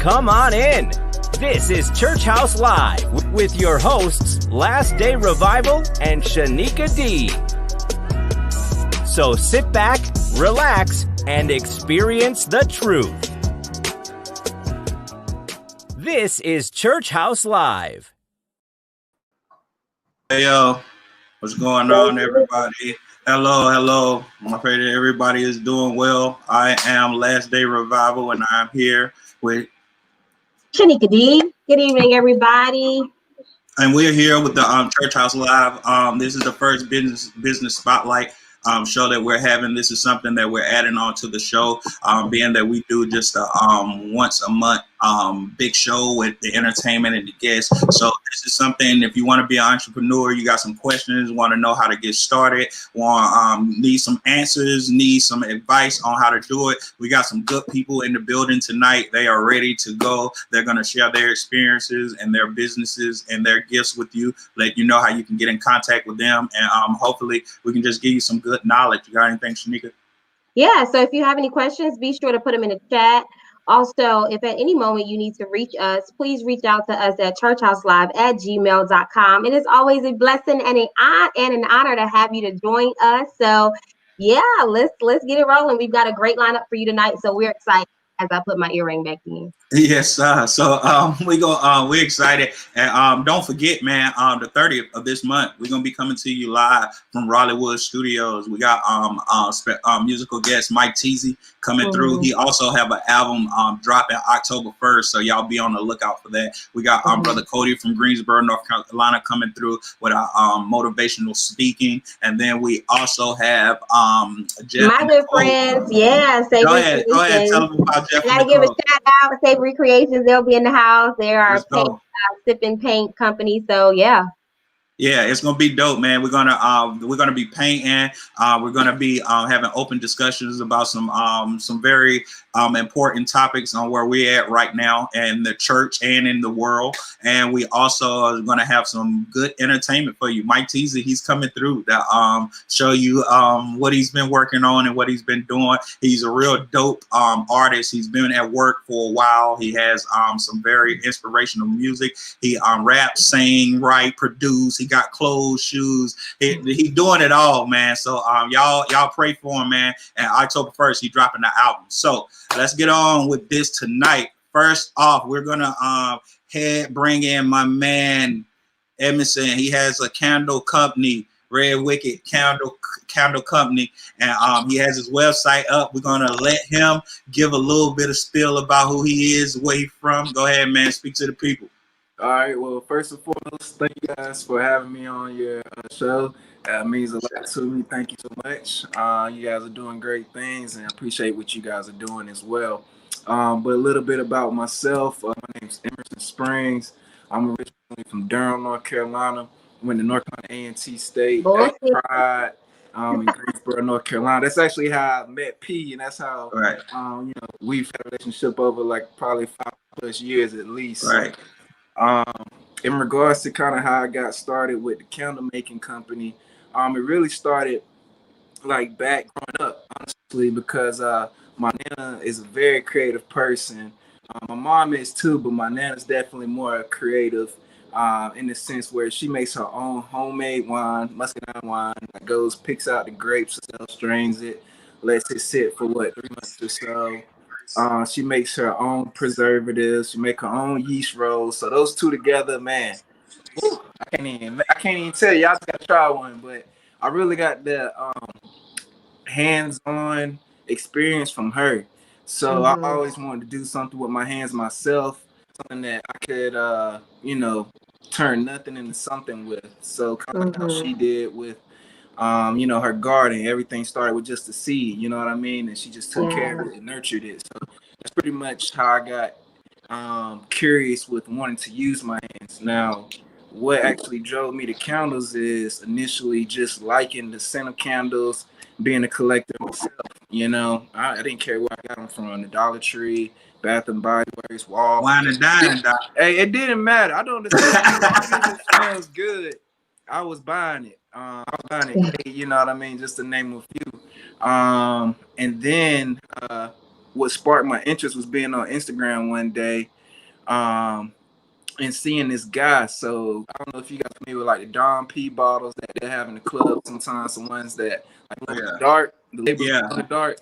Come on in. This is Church House Live with your hosts, Last Day Revival and Shanika D. So sit back, relax, and experience the truth. This is Church House Live. Hey, yo. What's going on, everybody? Hello. I pray that everybody is doing well. I am Last Day Revival, and I'm here with Shanika D. Good evening, everybody. And we're here with the Church House Live. This is the first business spotlight show that we're having. This is something that we're adding on to the show, being that we do just a once a month big show with the entertainment and the guests. So this is something, if you want to be an entrepreneur, you got some questions, want to know how to get started, need some answers, need some advice on how to do it. We got some good people in the building tonight. They are ready to go. They're going to share their experiences and their businesses and their gifts with you, let you know how you can get in contact with them. And hopefully we can just give you some good knowledge. You got anything, Shanika? Yeah, so if you have any questions, be sure to put them in the chat. Also, if at any moment you need to reach us, please reach out to us at churchhouselive@gmail.com. And it's always a blessing and an honor to have you to join us. So yeah, let's get it rolling. We've got a great lineup for you tonight. So we're excited as I put my earring back in. Yes, so we're excited, and don't forget, man, the 30th of this month, we're gonna be coming to you live from Rollywood Studios. We got musical guest Mike Teasy coming through. He also have an album dropping October 1st, so y'all be on the lookout for that. We got Brother Cody from Greensboro, North Carolina, coming through with our motivational speaking, and then we also have Jeff. My good friends, yeah. Go ahead, tell them about Jeff. I gotta give a shout out to Savory Recreations. They'll be in the house. They are a sipping paint company. So yeah. Yeah, it's gonna be dope, man. We're gonna be painting. We're gonna be having open discussions about some very important topics on where we're at right now in the church and in the world. And we also are gonna have some good entertainment for you. Mike Teasy, he's coming through to show you what he's been working on and what he's been doing. He's a real dope artist. He's been at work for a while. He has some very inspirational music. He raps, sing, write, produce. He got clothes, shoes. He doing it all, man. So y'all pray for him, man. And October 1st, he dropping the album. So let's get on with this tonight. First off, we're gonna bring in my man Edmondson. He has a candle company, Red Wicked Candle Company, and he has his website up. We're gonna let him give a little bit of spiel about who he is, where he's from. Go ahead, man. Speak to the people. All right. Well, first and foremost, thank you guys for having me on your show. It means a lot to me. Thank you so much. You guys are doing great things, and I appreciate what you guys are doing as well. But a little bit about myself. My name is Emerson Springs. I'm originally from Durham, North Carolina. Went to North Carolina A&T State, Pride, in Greensboro, North Carolina. That's actually how I met P, and that's how we've had a relationship over like probably 5+ years at least. Right. In regards to kind of how I got started with the candle making company, it really started like back growing up, honestly, because my nana is a very creative person. My mom is too, but my nana's definitely more creative in the sense where she makes her own homemade wine, muscadine wine, picks out the grapes, strains it, lets it sit for 3 months or so. She makes her own preservatives. She make her own yeast rolls. So those two together, man, I can't even tell you. Y'all just gotta try one. But I really got the hands-on experience from her. So I always wanted to do something with my hands myself, something that I could, turn nothing into something with. So kind of how she did with her garden. Everything started with just a seed, you know what I mean? And she just took care of it and nurtured it. So that's pretty much how I got curious with wanting to use my hands. Now, what actually drove me to candles is initially just liking the scent of candles, being a collector myself. I didn't care where I got them from, the Dollar Tree, Bath and Body Works, Walmart. Wine and dine, Doc. Hey, it didn't matter. I don't understand. As long as it smells good, I was buying it. I was buying it, you know what I mean? Just to name a few. And then what sparked my interest was being on Instagram one day, and seeing this guy. So I don't know if you guys familiar with like the Dom P bottles that they have in the club sometimes, the ones that like glow in the dark, the labels glow in the dark.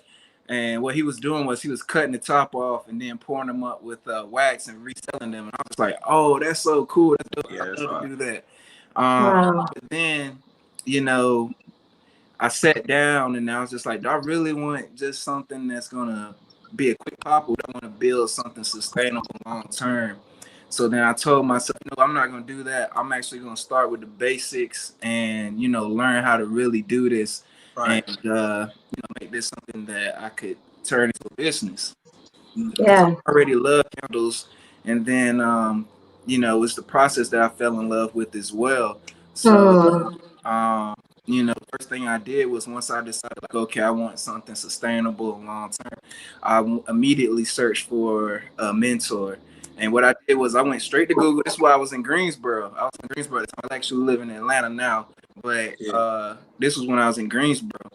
And what he was doing was he was cutting the top off and then pouring them up with wax and reselling them. And I was like, oh, that's so cool. That's dope. I'd love to do that. But then, you know, I sat down and I was just like, do I really want just something that's gonna be a quick pop, or do I want to build something sustainable long term? So then I told myself, no, I'm not gonna do that. I'm actually gonna start with the basics and, you know, learn how to really do this, and you know, make this something that I could turn into a business. Yeah. I already love candles, and then you know, it's the process that I fell in love with as well. So you know, first thing I did was, once I decided, like, okay, I want something sustainable and long term, I immediately searched for a mentor. And what I did was I went straight to Google. This is why I was in Greensboro. I was in Greensboro at the time. I actually live in Atlanta now, but this was when I was in Greensboro.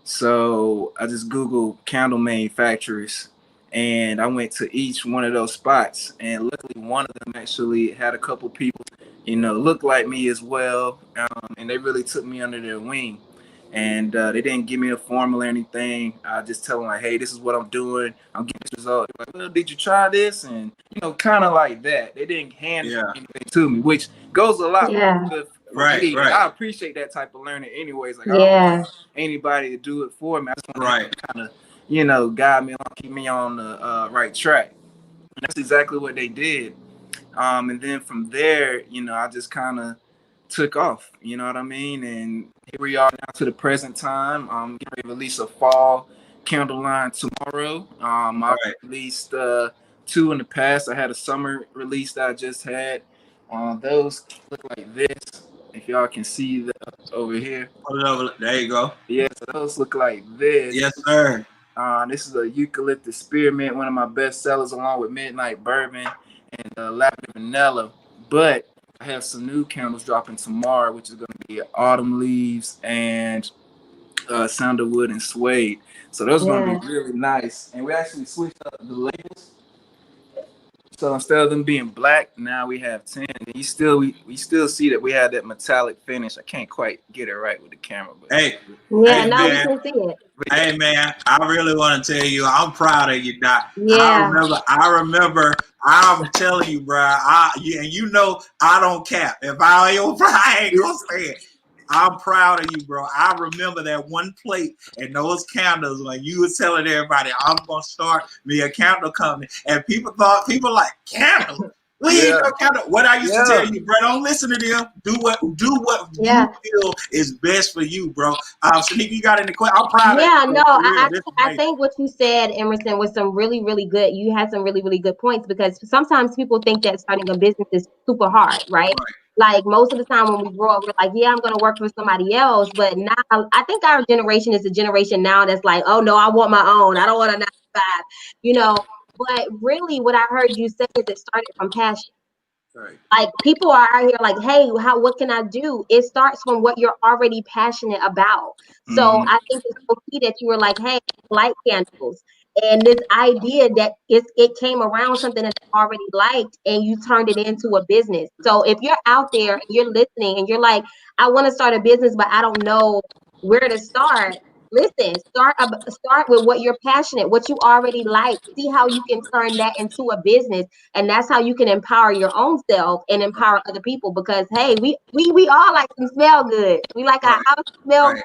So I just Googled candle manufacturers, and I went to each one of those spots. And luckily, one of them actually had a couple people, you know, look like me as well. And they really took me under their wing. And they didn't give me a formula or anything. I just tell them, like, hey, this is what I'm doing. I'm getting this result. They're like, well, did you try this? And, you know, kind of like that. They didn't hand anything to me, which goes a lot with me. I appreciate that type of learning anyways. Like, I don't want anybody to do it for me. I just want to kind of, you know, guide me along, keep me on the right track. And that's exactly what they did. And then from there, you know, I just kind of took off, you know what I mean? And here we are now to the present time. I'm getting ready to release a fall candle line tomorrow. I released 2 in the past. I had a summer release that I just had. Those look like this. If y'all can see that over here. There you go. Yeah, so those look like this. Yes, sir. This is a eucalyptus spearmint, one of my best sellers, along with Midnight Bourbon and Lavender Vanilla. But I have some new candles dropping tomorrow, which is going to be Autumn Leaves and Sandalwood and Suede. So those are going to be really nice. And we actually switched up the labels. So instead of them being black, now we have 10. And we still see that we have that metallic finish. I can't quite get it right with the camera. But we can see it. Hey man, I really want to tell you, I'm proud of you, Doc. Yeah. I remember. I'm telling you, bro. And you know I don't cap. If I ain't gonna say it. I'm proud of you, bro. I remember that one plate and those candles when you was telling everybody, I'm gonna start me a candle company, and people like candle. We ain't no candle. What I used to tell you, bro, don't listen to them. Do what you feel is best for you, bro. Shanika, you got any questions? I'm proud of you. I think what you said, Emerson, was some really, really good. You had some really, really good points, because sometimes people think that starting a business is super hard, right? Like most of the time when we grow up, we're like, yeah, I'm going to work for somebody else. But now I think our generation is a generation now that's like, oh, no, I want my own. I don't want a 9 to 5, you know. But really what I heard you say is it started from passion. Right. Like people are out here like, hey, what can I do? It starts from what you're already passionate about. So I think it's so key that you were like, hey, light candles. And this idea that it came around something that you already liked and you turned it into a business. So if you're out there and you're listening and you're like, I want to start a business, but I don't know where to start. Listen, start with what you're passionate, what you already like. See how you can turn that into a business. And that's how you can empower your own self and empower other people. Because, hey, we all like to smell good. We like our house to smell good.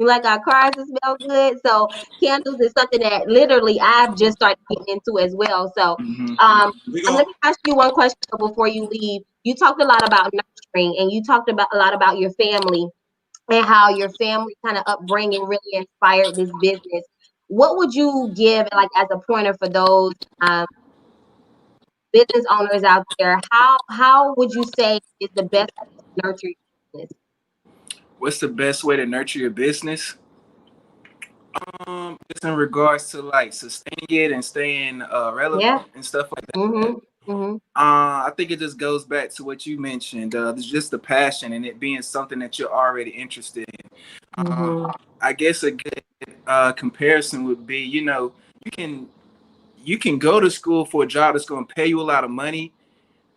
We like our cars to smell good. So candles is something that literally I've just started getting into as well. So let me ask you one question before you leave. You talked a lot about nurturing, and you talked a lot about your family and how your family kind of upbringing really inspired this business. What would you give like as a pointer for those business owners out there? How would you say is the best way to nurture your business? What's the best way to nurture your business? Just in regards to like sustaining it and staying relevant and stuff like that. I think it just goes back to what you mentioned. It's just the passion and it being something that you're already interested in. I guess a good comparison would be, you know, you can you can go to school for a job that's going to pay you a lot of money.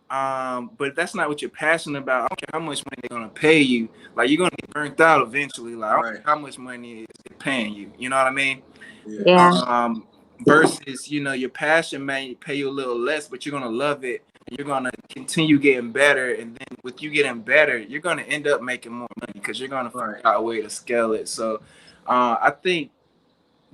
But if that's not what you're passionate about, I don't care how much money they're going to pay you. Like, you're going to get burnt out eventually. Like, I don't care how much money is paying you. You know what I mean? Yeah. Versus, you know, your passion may pay you a little less, but you're going to love it. And you're going to continue getting better. And then with you getting better, you're going to end up making more money because you're going to figure out a way to scale it. So I think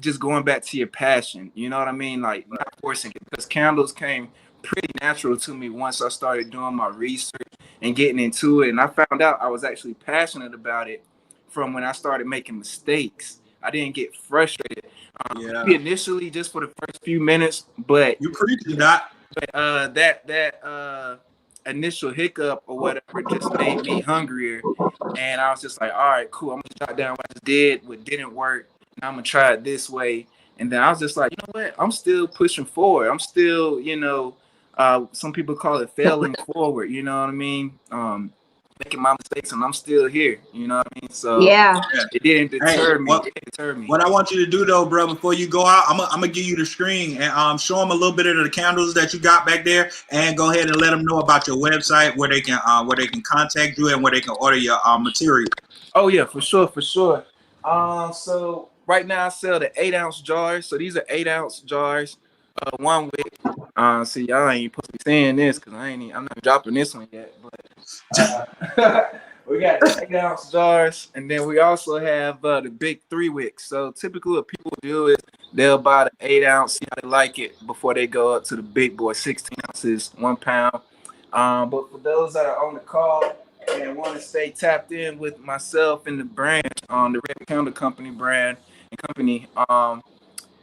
just going back to your passion, you know what I mean? Like, not forcing it, because candles came pretty natural to me once I started doing my research and getting into it. And I found out I was actually passionate about it from when I started making mistakes. I didn't get frustrated. Initially, just for the first few minutes, but you preaching that. But that initial hiccup or whatever just made me hungrier, and I was just like, all right, cool. I'm gonna jot down what I just did, what didn't work, and I'm gonna try it this way. And then I was just like, you know what? I'm still pushing forward. I'm still, you know, some people call it failing forward. You know what I mean? Making my mistakes, and I'm still here. You know what I mean? So it didn't deter me. It didn't deter me. What I want you to do though, bro, before you go out, I'm gonna give you the screen and show them a little bit of the candles that you got back there, and go ahead and let them know about your website, where they can contact you and where they can order your material. Oh yeah, for sure. So right now I sell the 8-ounce jars. So these are 8-ounce jars, 1 wick. See, y'all ain't supposed to be saying this because I'm not dropping this one yet, but we got the 8-ounce jars, and then we also have the big 3 wicks. So typically what people do is they'll buy the 8-ounce, see how they like it before they go up to the big boy, 16 ounces, 1 pound. But for those that are on the call and want to stay tapped in with myself and the brand, on the Red Candle Company brand and company,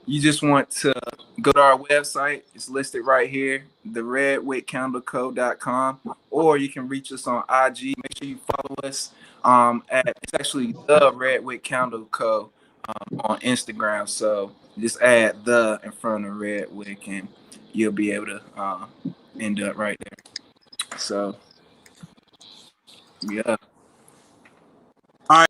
you just want to go to our website. It's listed right here, theredwickcandleco.com, or you can reach us on IG. Make sure you follow us it's actually the Redwick Candle Co. On Instagram. So just add the in front of Redwick and you'll be able to end up right there. So yeah. All right.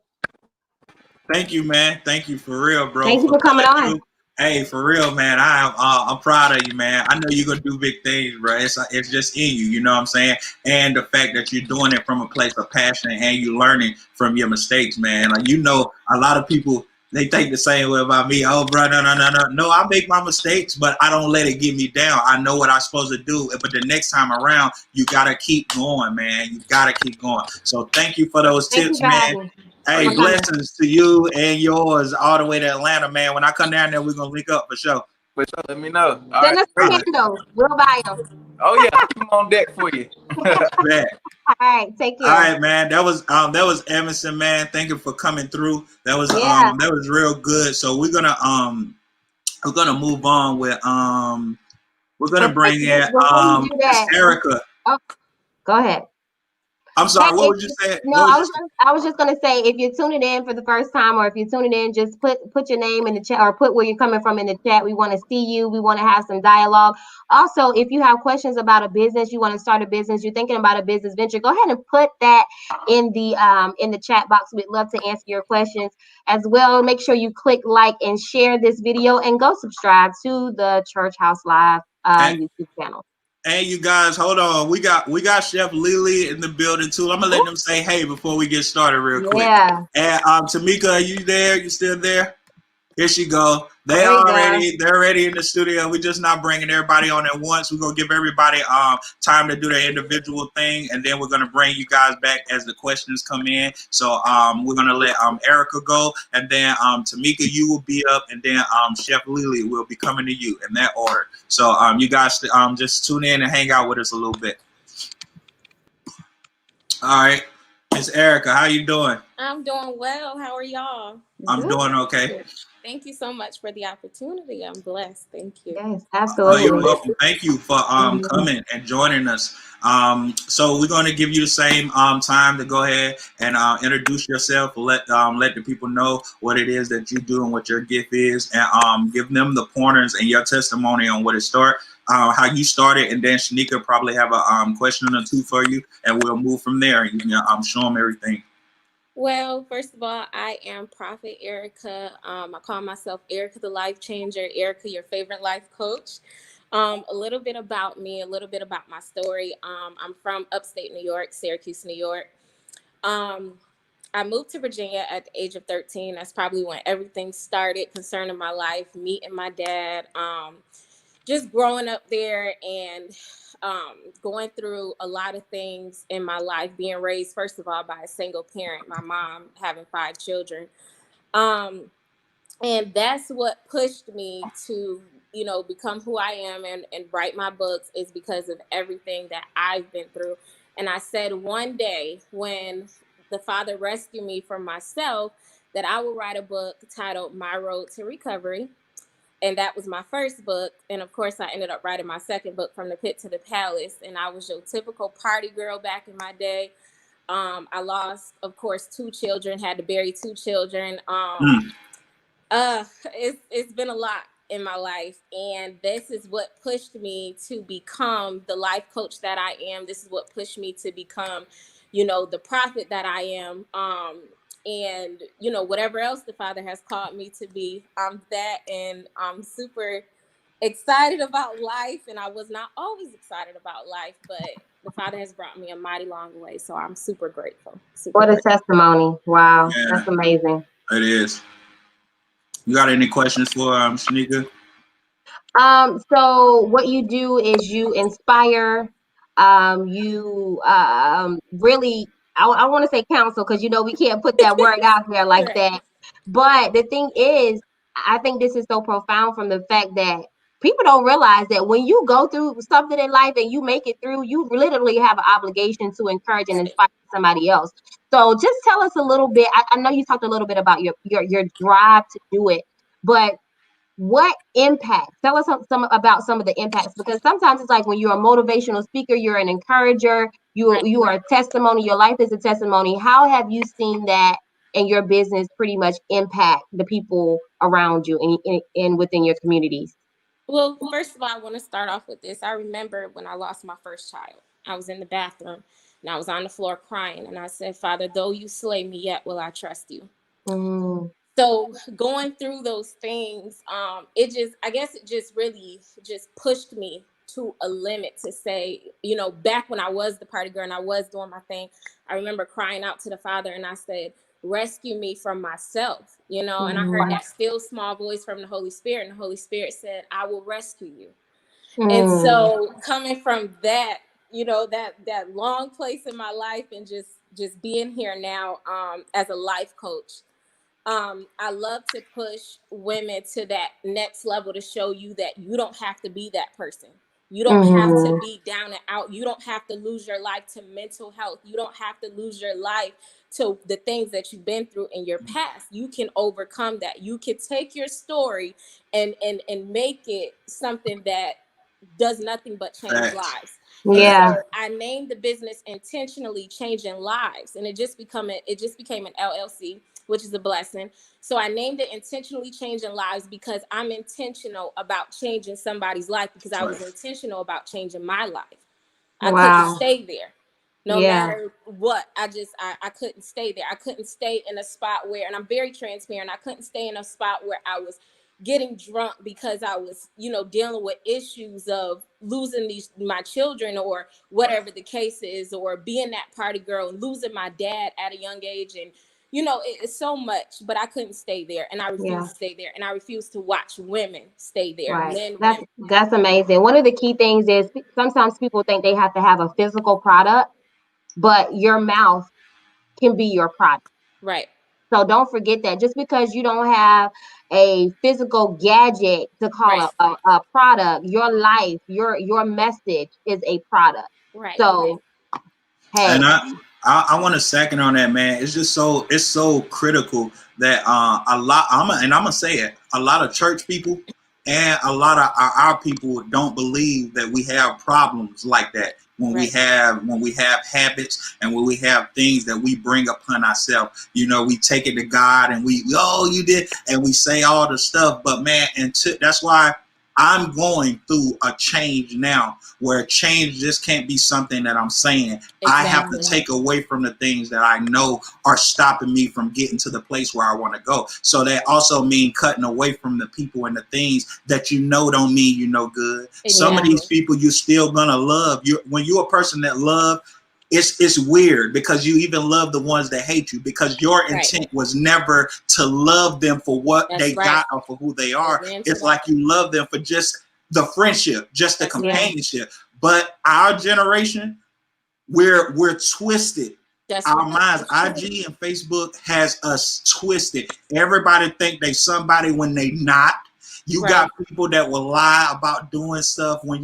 Thank you, man. Thank you for real, bro. Thank you for coming on. Hey, for real, man. I'm proud of you, man. I know you're gonna do big things, bro. It's just in you, you know what I'm saying? And the fact that you're doing it from a place of passion and you learning from your mistakes, man. Like, you know, a lot of people, they think the same way about me. Oh, bro, no. No, I make my mistakes, but I don't let it get me down. I know what I'm supposed to do. But the next time around, you gotta keep going, man. You gotta keep going. So thank you for those tips, man. Hey, blessings to you and yours all the way to Atlanta, man. When I come down there, we're going to link up for sure. For sure, let me know. Send us some candles. We'll buy them. Oh, yeah. Keep them on deck for you. All right. Take care. All right, man. That was Emerson, man. Thank you for coming through. That was real good. So we're going to move on with we're going to bring in Erica. Oh, go ahead. I'm sorry, what would you say? No, I was just gonna say, if you're tuning in for the first time, or if you're tuning in, just put your name in the chat, or put where you're coming from in the chat. We want to see you. We want to have some dialogue. Also, if you have questions about a business, you want to start a business, you're thinking about a business venture, go ahead and put that in the chat box. We'd love to answer your questions as well. Make sure you click like and share this video, and go subscribe to the Church House Live YouTube channel. Hey, you guys, hold on. We got Chef Lily in the building too. I'm gonna let them say hey before we get started real quick. Yeah. And Tamika, are you there? You still there? Here she go. They're already in the studio. We're just not bringing everybody on at once. We're gonna give everybody time to do their individual thing, and then we're gonna bring you guys back as the questions come in. So we're gonna let Erica go, and then Tamika, you will be up, and then Chef Lily will be coming to you in that order. So you guys just tune in and hang out with us a little bit. All right, Miss Erica, how you doing? I'm doing well. How are y'all? I'm doing okay. Thank you so much for the opportunity. I'm blessed. Thank you. Yes, absolutely. You're welcome. Thank you for coming and joining us. So we're going to give you the same time to go ahead and introduce yourself. Let the people know what it is that you do and what your gift is, and give them the pointers and your testimony on what it started, how you started, and then Shanika probably have a question or two for you, and we'll move from there. You can show them everything. Well, first of all, I am Prophet Erica. I call myself Erica the Life Changer, Erica, your favorite life coach. A little bit about me, a little bit about my story. I'm from upstate New York, Syracuse, New York. Um, I moved to Virginia at the age of 13. That's probably when everything started concerning my life, meeting my dad, just growing up there and going through a lot of things in my life, being raised, first of all, by a single parent, my mom having 5 children. And that's what pushed me to, become who I am and write my books, is because of everything that I've been through. And I said one day when the Father rescued me from myself, that I will write a book titled My Road to Recovery. And that was my first book. And of course, I ended up writing my second book, From the Pit to the Palace. And I was your typical party girl back in my day. I lost, of course, 2 children, had to bury 2 children. It's been a lot in my life. And this is what pushed me to become the life coach that I am. This is what pushed me to become, the prophet that I am. And, whatever else the Father has called me to be, I'm that. And I'm super excited about life. And I was not always excited about life, but the Father has brought me a mighty long way. So I'm super grateful. What a testimony. Wow. Yeah. That's amazing. It is. You got any questions for Shanika? So what you do is you inspire, you really, I want to say counsel, because we can't put that word out there like that. But the thing is, I think this is so profound from the fact that people don't realize that when you go through something in life and you make it through, you literally have an obligation to encourage and inspire somebody else. So just tell us a little bit. I know you talked a little bit about your drive to do it, but what impact? Tell us about some of the impacts, because sometimes it's like when you're a motivational speaker, you're an encourager, you are a testimony, your life is a testimony. How have you seen that in your business pretty much impact the people around you and within your communities? Well, first of all, I want to start off with this. I remember when I lost my first child, I was in the bathroom and I was on the floor crying, and I said, Father, though you slay me, yet will I trust you. So going through those things, it just really pushed me to a limit to say, back when I was the party girl and I was doing my thing, I remember crying out to the Father and I said, rescue me from myself, and I heard that still small voice from the Holy Spirit, and the Holy Spirit said, I will rescue you. And so coming from that, that long place in my life, and just being here now as a life coach, I love to push women to that next level, to show you that you don't have to be that person. You don't have to be down and out. You don't have to lose your life to mental health. You don't have to lose your life to the things that you've been through in your past. You can overcome that. You can take your story and make it something that does nothing but change lives. Yeah. So I named the business Intentionally Changing Lives, and it just became an LLC, which is a blessing. So I named it Intentionally Changing Lives because I'm intentional about changing somebody's life, because I was intentional about changing my life. I couldn't stay there. No matter what, I couldn't stay there. I couldn't stay in a spot where, and I'm very transparent, I couldn't stay in a spot where I was getting drunk because I was, dealing with issues of losing my children or whatever the case is, or being that party girl and losing my dad at a young age. And, it's so much, but I couldn't stay there, and I refused to stay there, and I refused to watch women stay there. Right. That's amazing. One of the key things is sometimes people think they have to have a physical product, but your mouth can be your product. Right. So don't forget that. Just because you don't have a physical gadget to call a product, your life, your message is a product. Right. So, hey. And I want to second on that, man. It's just it's so critical that I'm gonna say it, a lot of church people and a lot of our people don't believe that we have problems like that when we have habits and when we have things that we bring upon ourselves. We take it to God and you did, and we say all the stuff. But man, that's why I'm going through a change now where change just can't be something that I'm saying. Exactly. I have to take away from the things that I know are stopping me from getting to the place where I want to go. So that also means cutting away from the people and the things that you know don't mean you know good. Exactly. Some of these people you're still gonna love. When you're a person that love, it's weird because you even love the ones that hate you because your intent was never to love them for what they got or for who they are. It's like you love them for just the friendship, just the companionship. But our generation, we're twisted. Our minds, IG and Facebook has us twisted. Everybody think they somebody when they not. You got people that will lie about doing stuff when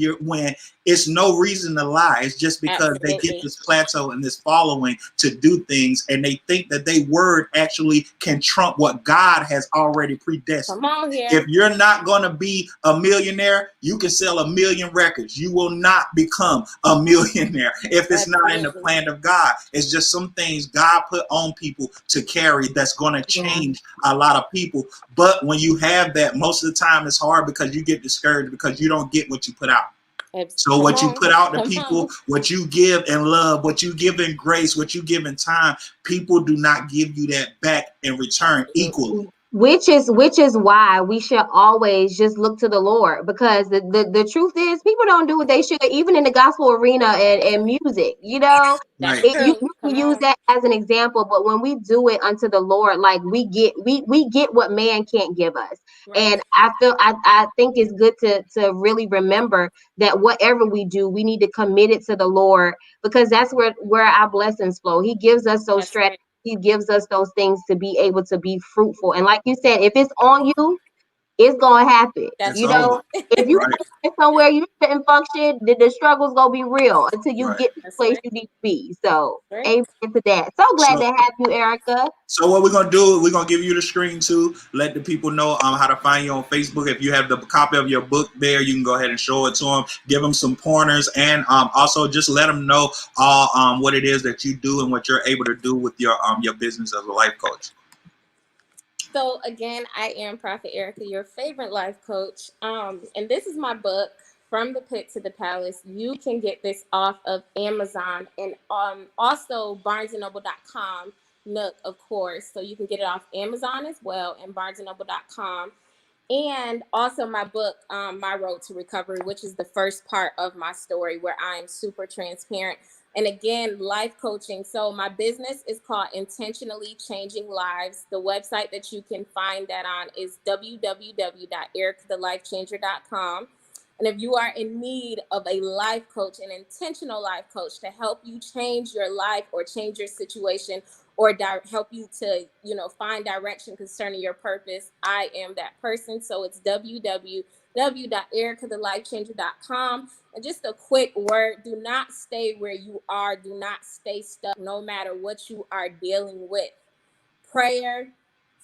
it's no reason to lie. It's just because they get this plateau and this following to do things, and they think that their word actually can trump what God has already predestined. Come on here. If you're not going to be a millionaire, you can sell 1 million records. You will not become a millionaire if it's not in the plan of God. It's just some things God put on people to carry that's going to change a lot of people. But when you have that, most of the time it's hard because you get discouraged because you don't get what you put out. So what you put out to people, what you give in love, what you give in grace, what you give in time, people do not give you that back in return equally. Which is why we should always just look to the Lord, because the truth is people don't do what they should, even in the gospel arena and music, you know. Right. You can use that as an example, but when we do it unto the Lord, like we get what man can't give us. Right. And I think it's good to really remember that whatever we do, we need to commit it to the Lord, because that's where our blessings flow. He gives us those strategies. Right. He gives us those things to be able to be fruitful. And like you said, if it's on you, it's going to happen. That's if you get somewhere you shouldn't function, the struggle's going to be real until you get to the place you need to be. So, amen to that. So glad to have you, Erica. So what we're going to do, we're going to give you the screen too. Let the people know how to find you on Facebook. If you have the copy of your book there, you can go ahead and show it to them. Give them some pointers, and also just let them know what it is that you do and what you're able to do with your business as a life coach. So again, I am Prophet Erica, your favorite life coach. And this is my book, From the Pit to the Palace. You can get this off of Amazon and also BarnesandNoble.com, Nook, of course. So you can get it off Amazon as well, and BarnesandNoble.com. And also my book, My Road to Recovery, which is the first part of my story where I'm super transparent. And again, life coaching. So my business is called Intentionally Changing Lives. The website that you can find that on is www.ericathelifechanger.com. And if you are in need of a life coach, an intentional life coach to help you change your life or change your situation, or help you to, find direction concerning your purpose, I am that person. So it's www.ericathelifechanger.com. And just a quick word, do not stay where you are. Do not stay stuck, no matter what you are dealing with. Prayer,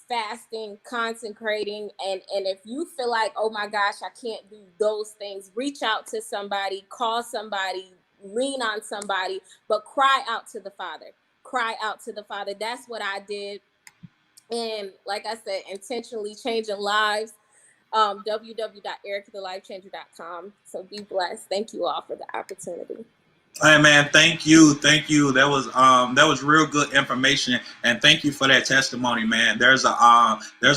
fasting, consecrating, and if you feel like, oh my gosh, I can't do those things, reach out to somebody, call somebody, lean on somebody, but cry out to the Father. Cry out to the Father. That's what I did. And like I said, intentionally changing lives. www.ericathelifechanger.com. So be blessed. Thank you all for the opportunity. Hey man, thank you. That was real good information, and thank you for that testimony, man. There's a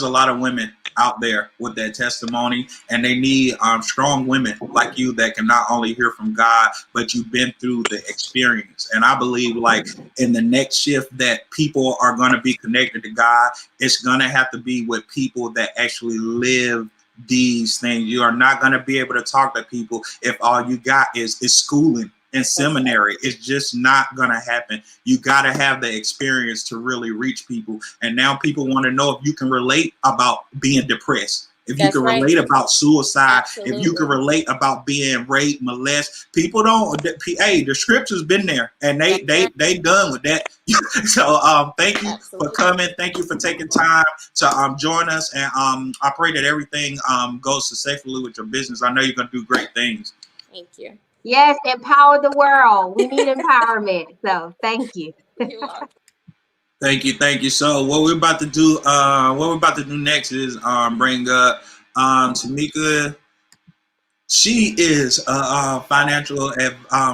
lot of women out there with that testimony, and they need strong women like you that can not only hear from God, but you've been through the experience. And I believe, like, in the next shift that people are going to be connected to God, it's going to have to be with people that actually live these things. You are not going to be able to talk to people if all you got is schooling and seminary. It's just not going to happen. You got to have the experience to really reach people. And now people want to know if you can relate about being depressed, if you can relate about suicide, if you can relate about being raped, molested. People don't. Hey, the scripture's been there, and they done with that. So thank you for coming. Thank you for taking time to join us, and I pray that everything goes successfully with your business. I know you're gonna do great things. Thank you. Yes, empower the world. We need empowerment. So thank you. You're welcome. Thank you. So what we're about to do next is bring up Tamika. She is a financial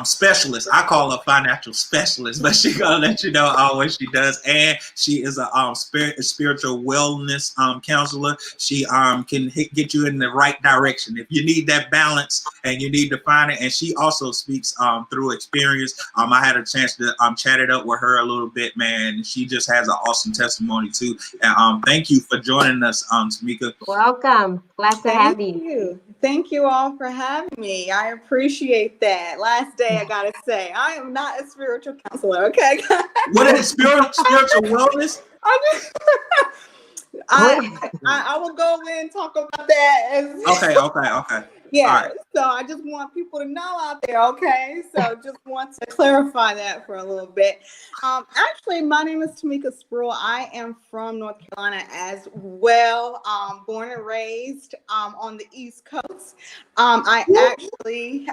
specialist. I call her financial specialist, but she gonna let you know what she does. And she is a spiritual wellness counselor. She can get you in the right direction if you need that balance and you need to find it. And she also speaks through experience. I had a chance to chat it up with her a little bit, man. She just has an awesome testimony too. And thank you for joining us, Tamika. Welcome. Glad to have you. Thank you all for having me. I appreciate that. Last day, I gotta say, I am not a spiritual counselor. Okay. What is spiritual wellness? I will go in and talk about that. Okay. Yeah. Right. So I just want people to know out there. Okay. So just want to clarify that for a little bit. Actually, my name is Tamika Sproul. I am from North Carolina as well. Born and raised on the East Coast. I actually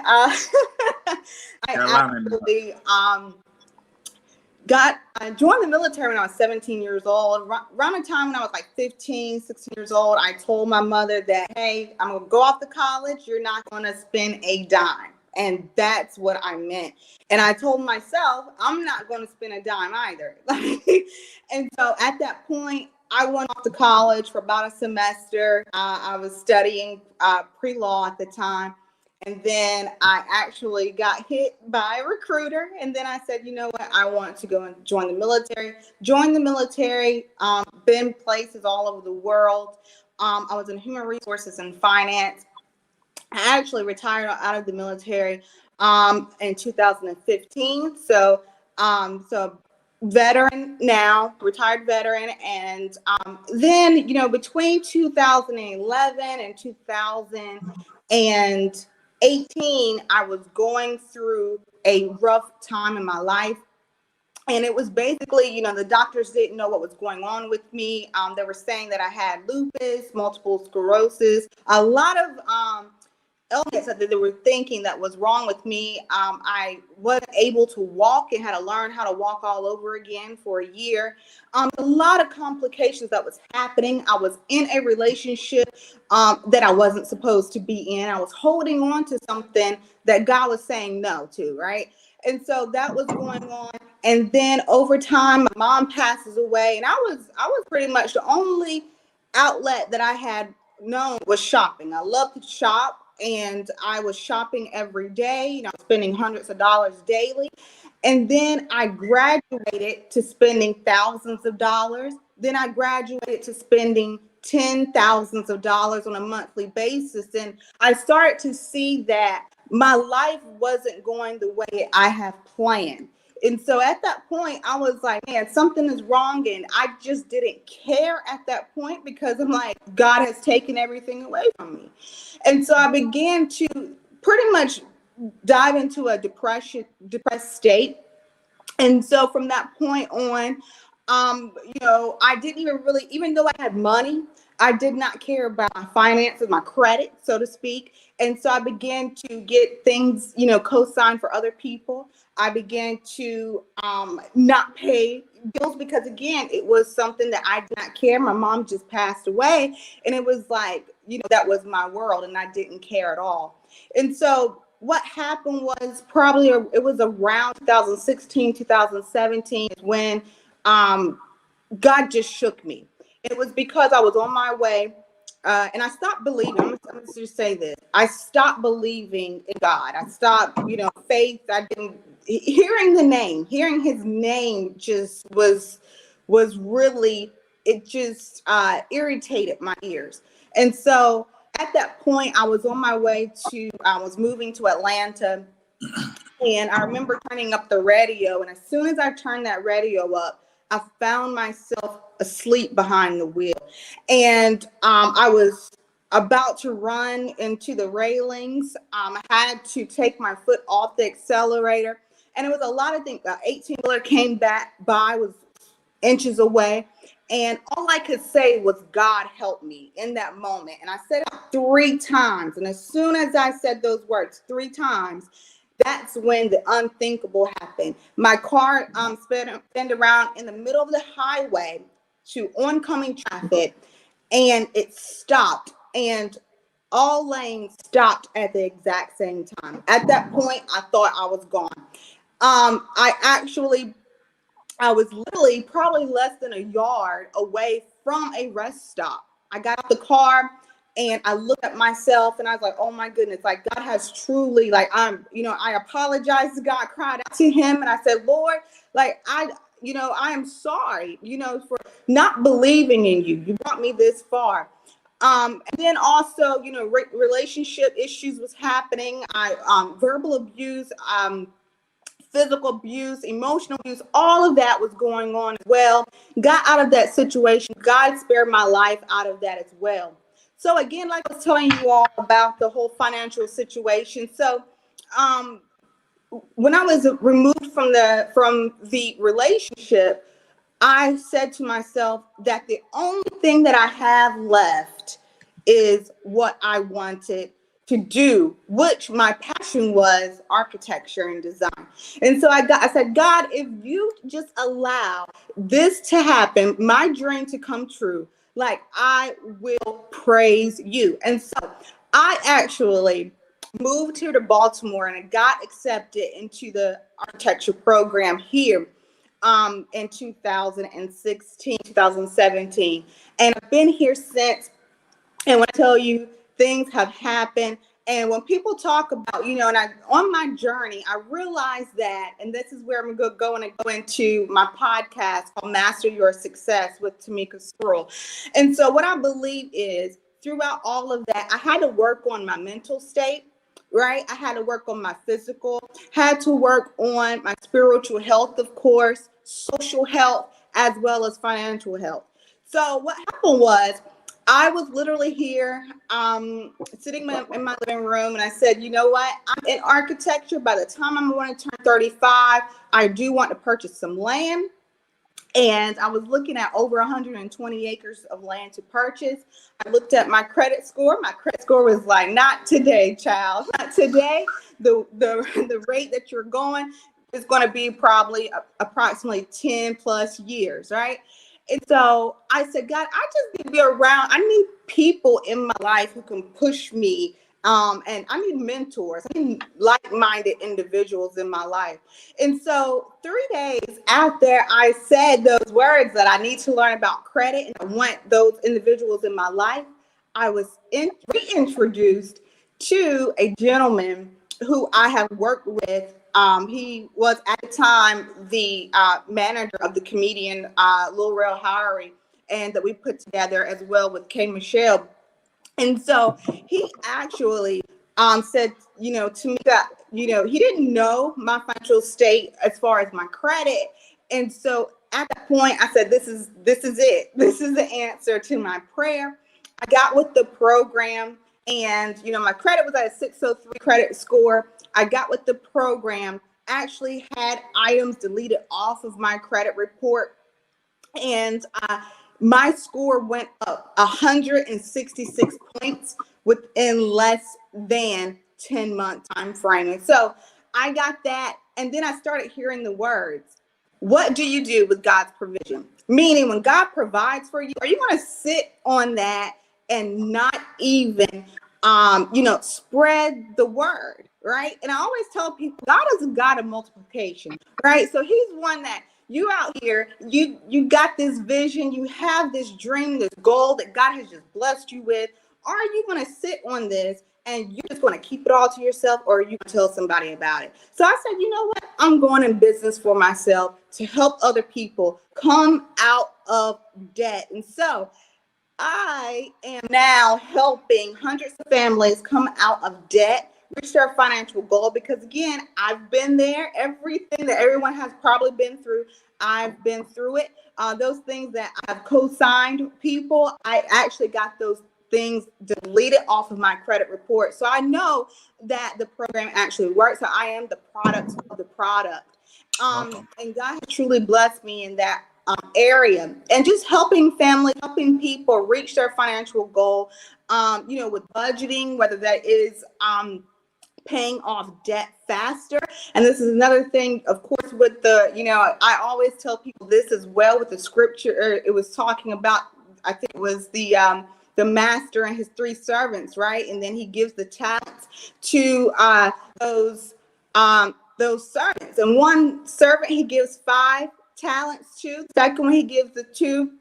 I joined the military when I was 17 years old. Around the time when I was like 15, 16 years old, I told my mother that, hey, I'm going to go off to college. You're not going to spend a dime. And that's what I meant. And I told myself, I'm not going to spend a dime either. And so at that point, I went off to college for about a semester. I was studying pre-law at the time. And then I actually got hit by a recruiter. And then I said, you know what? I want to go and join the military. Join the military, been places all over the world. I was in human resources and finance. I actually retired out of the military in 2015. So veteran now, retired veteran. And then, between 2011 and 2018, I was going through a rough time in my life. And it was basically, the doctors didn't know what was going on with me. They were saying that I had lupus, multiple sclerosis, a lot of illness that they were thinking that was wrong with me. I wasn't able to walk and had to learn how to walk all over again for a year. A lot of complications that was happening. I was in a relationship that I wasn't supposed to be in. I was holding on to something that God was saying no to, right? And so that was going on. And then over time, my mom passes away, and I was pretty much the only outlet that I had known was shopping. I love to shop. And I was shopping every day, spending hundreds of dollars daily. And then I graduated to spending thousands of dollars. Then I graduated to spending $10,000s of dollars on a monthly basis. And I started to see that my life wasn't going the way I have planned. And so at that point, I was like, man, something is wrong. And I just didn't care at that point because I'm like, God has taken everything away from me. And so I began to pretty much dive into a depressed state. And so from that point on, I didn't even really, even though I had money, I did not care about my finances, my credit, so to speak. And so I began to get things, co-signed for other people. I began to not pay bills because, again, it was something that I did not care. My mom just passed away. And it was like, that was my world and I didn't care at all. And so what happened was it was around 2016, 2017 when God just shook me. It was because I was on my way and I stopped believing. I'm going to just say this. I stopped believing in God. I stopped, faith. I didn't, hearing his name just was really, it just irritated my ears. And so at that point, I was on my way I was moving to Atlanta. And I remember turning up the radio. And as soon as I turned that radio up, I found myself asleep behind the wheel. And I was about to run into the railings. I had to take my foot off the accelerator. And it was a lot of things. 18-wheeler came by, was inches away. And all I could say was, God help me in that moment. And I said it 3 times. And as soon as I said those words 3 times, that's when the unthinkable happened. My car spun around in the middle of the highway to oncoming traffic, and it stopped. And all lanes stopped at the exact same time. At that point, I thought I was gone. I was literally probably less than a yard away from a rest stop. I got out the car and I looked at myself and I was like, oh my goodness, like God has truly, like, I apologized to God, cried out to him. And I said, Lord, like, I am sorry, for not believing in you. You brought me this far. And then also, relationship issues was happening. Verbal abuse, physical abuse, emotional abuse, all of that was going on as well. Got out of that situation. God spared my life out of that as well. So again, like I was telling you all about the whole financial situation. So when I was removed from the relationship, I said to myself that the only thing that I have left is what I wanted to do, which my passion was architecture and design. And so I said, God, if you just allow this to happen, my dream to come true, like, I will praise you. And so I actually moved here to Baltimore and I got accepted into the architecture program here in 2016, 2017. And I've been here since. And when I tell you, things have happened. And when people talk about, on my journey, I realized that, and this is where I'm going to go into my podcast called Master Your Success with Tamika Sproul. And so what I believe is throughout all of that, I had to work on my mental state, right? I had to work on my physical, had to work on my spiritual health, of course, social health, as well as financial health. So what happened was, I was literally here sitting in my living room, and I said, you know what? I'm in architecture. By the time I'm going to turn 35, I do want to purchase some land. And I was looking at over 120 acres of land to purchase. I looked at my credit score. My credit score was like, not today, child. Not today. The rate that you're going is going to be probably approximately 10 plus years, right? And so I said, God, I just need to be around. I need people in my life who can push me. And I need mentors. I need like-minded individuals in my life. And so 3 days after I said those words that I need to learn about credit and I want those individuals in my life, I was reintroduced to a gentleman who I have worked with. He was at the time the manager of the comedian Lil Rel Howery, and that we put together as well with K. Michelle. And so he actually said, to me that, he didn't know my financial state as far as my credit. And so at that point, I said, this is it. This is the answer to my prayer. I got with the program, and, my credit was at a 603 credit score. I got with the program, actually had items deleted off of my credit report, and my score went up 166 points within less than 10-month time frame. And so I got that, and then I started hearing the words, what do you do with God's provision? Meaning, when God provides for you, are you going to sit on that and not even spread the word, right? And I always tell people, God is a God of multiplication, right? So he's one that you out here, you got this vision, you have this dream, this goal that God has just blessed you with. Are you going to sit on this and you're just going to keep it all to yourself, or are you going to tell somebody about it? So I said, you know what? I'm going in business for myself to help other people come out of debt. And so I am now helping hundreds of families come out of debt, reach their financial goal, because again, I've been there. Everything that everyone has probably been through, I've been through it. Those things that I've co-signed people, I actually got those things deleted off of my credit report. So I know that the program actually works. So I am the product of the product. And God has truly blessed me in that area, and just helping family, helping people reach their financial goal, with budgeting, whether that is paying off debt faster. And this is another thing, of course, with the, I always tell people this as well with the scripture. It was talking about, I think it was the the master and his 3 servants, right? And then he gives the talents to those servants. And one servant he gives 5 talents to. The second one he gives the 2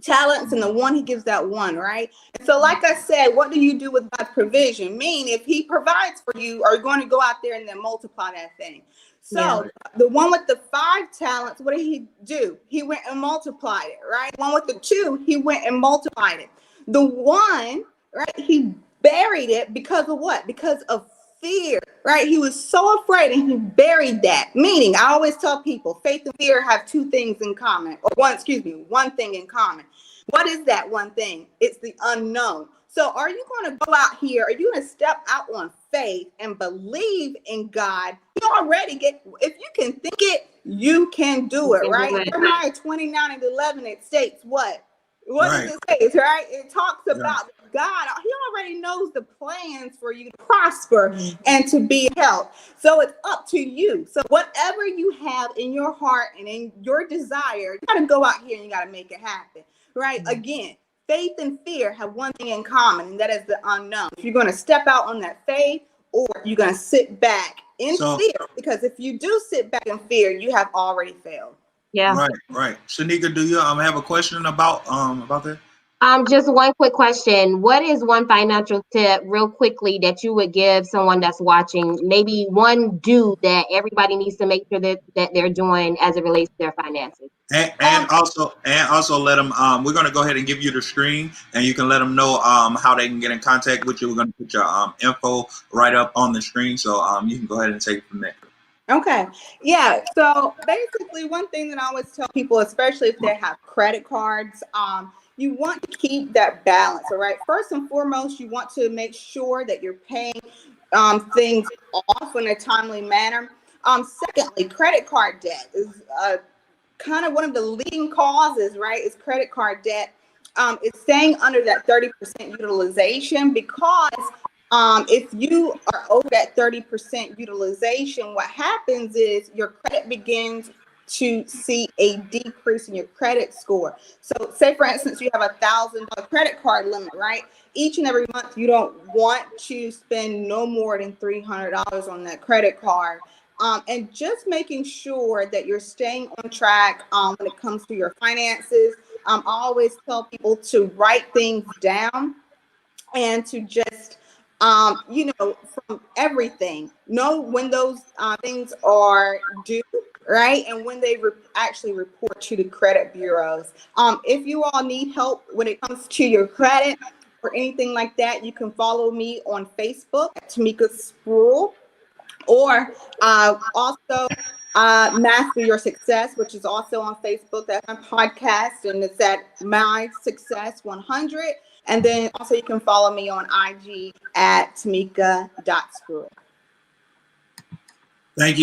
talents, and the one he gives that 1, right? And so, like I said, what do you do with God's provision? Mean if he provides for you, are you going to go out there and then multiply that thing? So the one with the 5 talents, what did he do? He went and multiplied it, right? The one with the 2, he went and multiplied it. The 1, right, he buried it because of what? Because of fear, right? He was so afraid and he buried that. Meaning, I always tell people, faith and fear have 2 things in common, or one thing in common. What is that one thing? It's the unknown. So are you going to go out here? Are you going to step out on faith and believe in God? You already if you can think it, you can do it, right? Jeremiah 29:11, it states what? What does it say, right? It talks about God. He already knows the plans for you to prosper and to be health. So it's up to you. So whatever you have in your heart and in your desire, you got to go out here and you got to make it happen, right? Again, faith and fear have one thing in common, and that is the unknown. If you're going to step out on that faith, or you're going to sit back in fear, because if you do sit back in fear, you have already failed. Yeah. Right. Shanika, do you have a question about that? Just one quick question. What is one financial tip real quickly that you would give someone that's watching? Maybe one do that everybody needs to make sure that they're doing as it relates to their finances. And also let them, we're going to go ahead and give you the screen, and you can let them know how they can get in contact with you. We're going to put your info right up on the screen, so you can go ahead and take it from there. Okay. Yeah. So basically, one thing that I always tell people, especially if they have credit cards, you want to keep that balance. All right. First and foremost, you want to make sure that you're paying things off in a timely manner. Secondly, credit card debt is kind of one of the leading causes, right? Is credit card debt. It's staying under that 30% utilization, because if you are over that 30% utilization, what happens is your credit begins to see a decrease in your credit score. So say, for instance, you have $1,000 credit card limit, right? Each and every month, you don't want to spend no more than $300 on that credit card. And just making sure that you're staying on track when it comes to your finances. I always tell people to write things down and to just from everything, know when those things are due, right? And when they actually report to the credit bureaus. If you all need help when it comes to your credit or anything like that, you can follow me on Facebook at Tamika Sproul, or also Master Your Success, which is also on Facebook. That's my podcast, and it's at My Success 100. And then also you can follow me on IG at Tamika.Sproul. Thank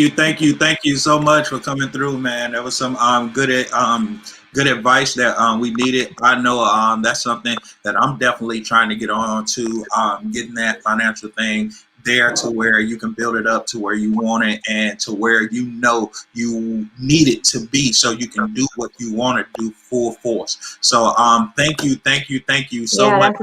you so much for coming through, man. That was some good advice that we needed. I know that's something that I'm definitely trying to get on to, getting that financial thing there to where you can build it up to where you want it and to where you know you need it to be, so you can do what you want to do full force. So thank you so much.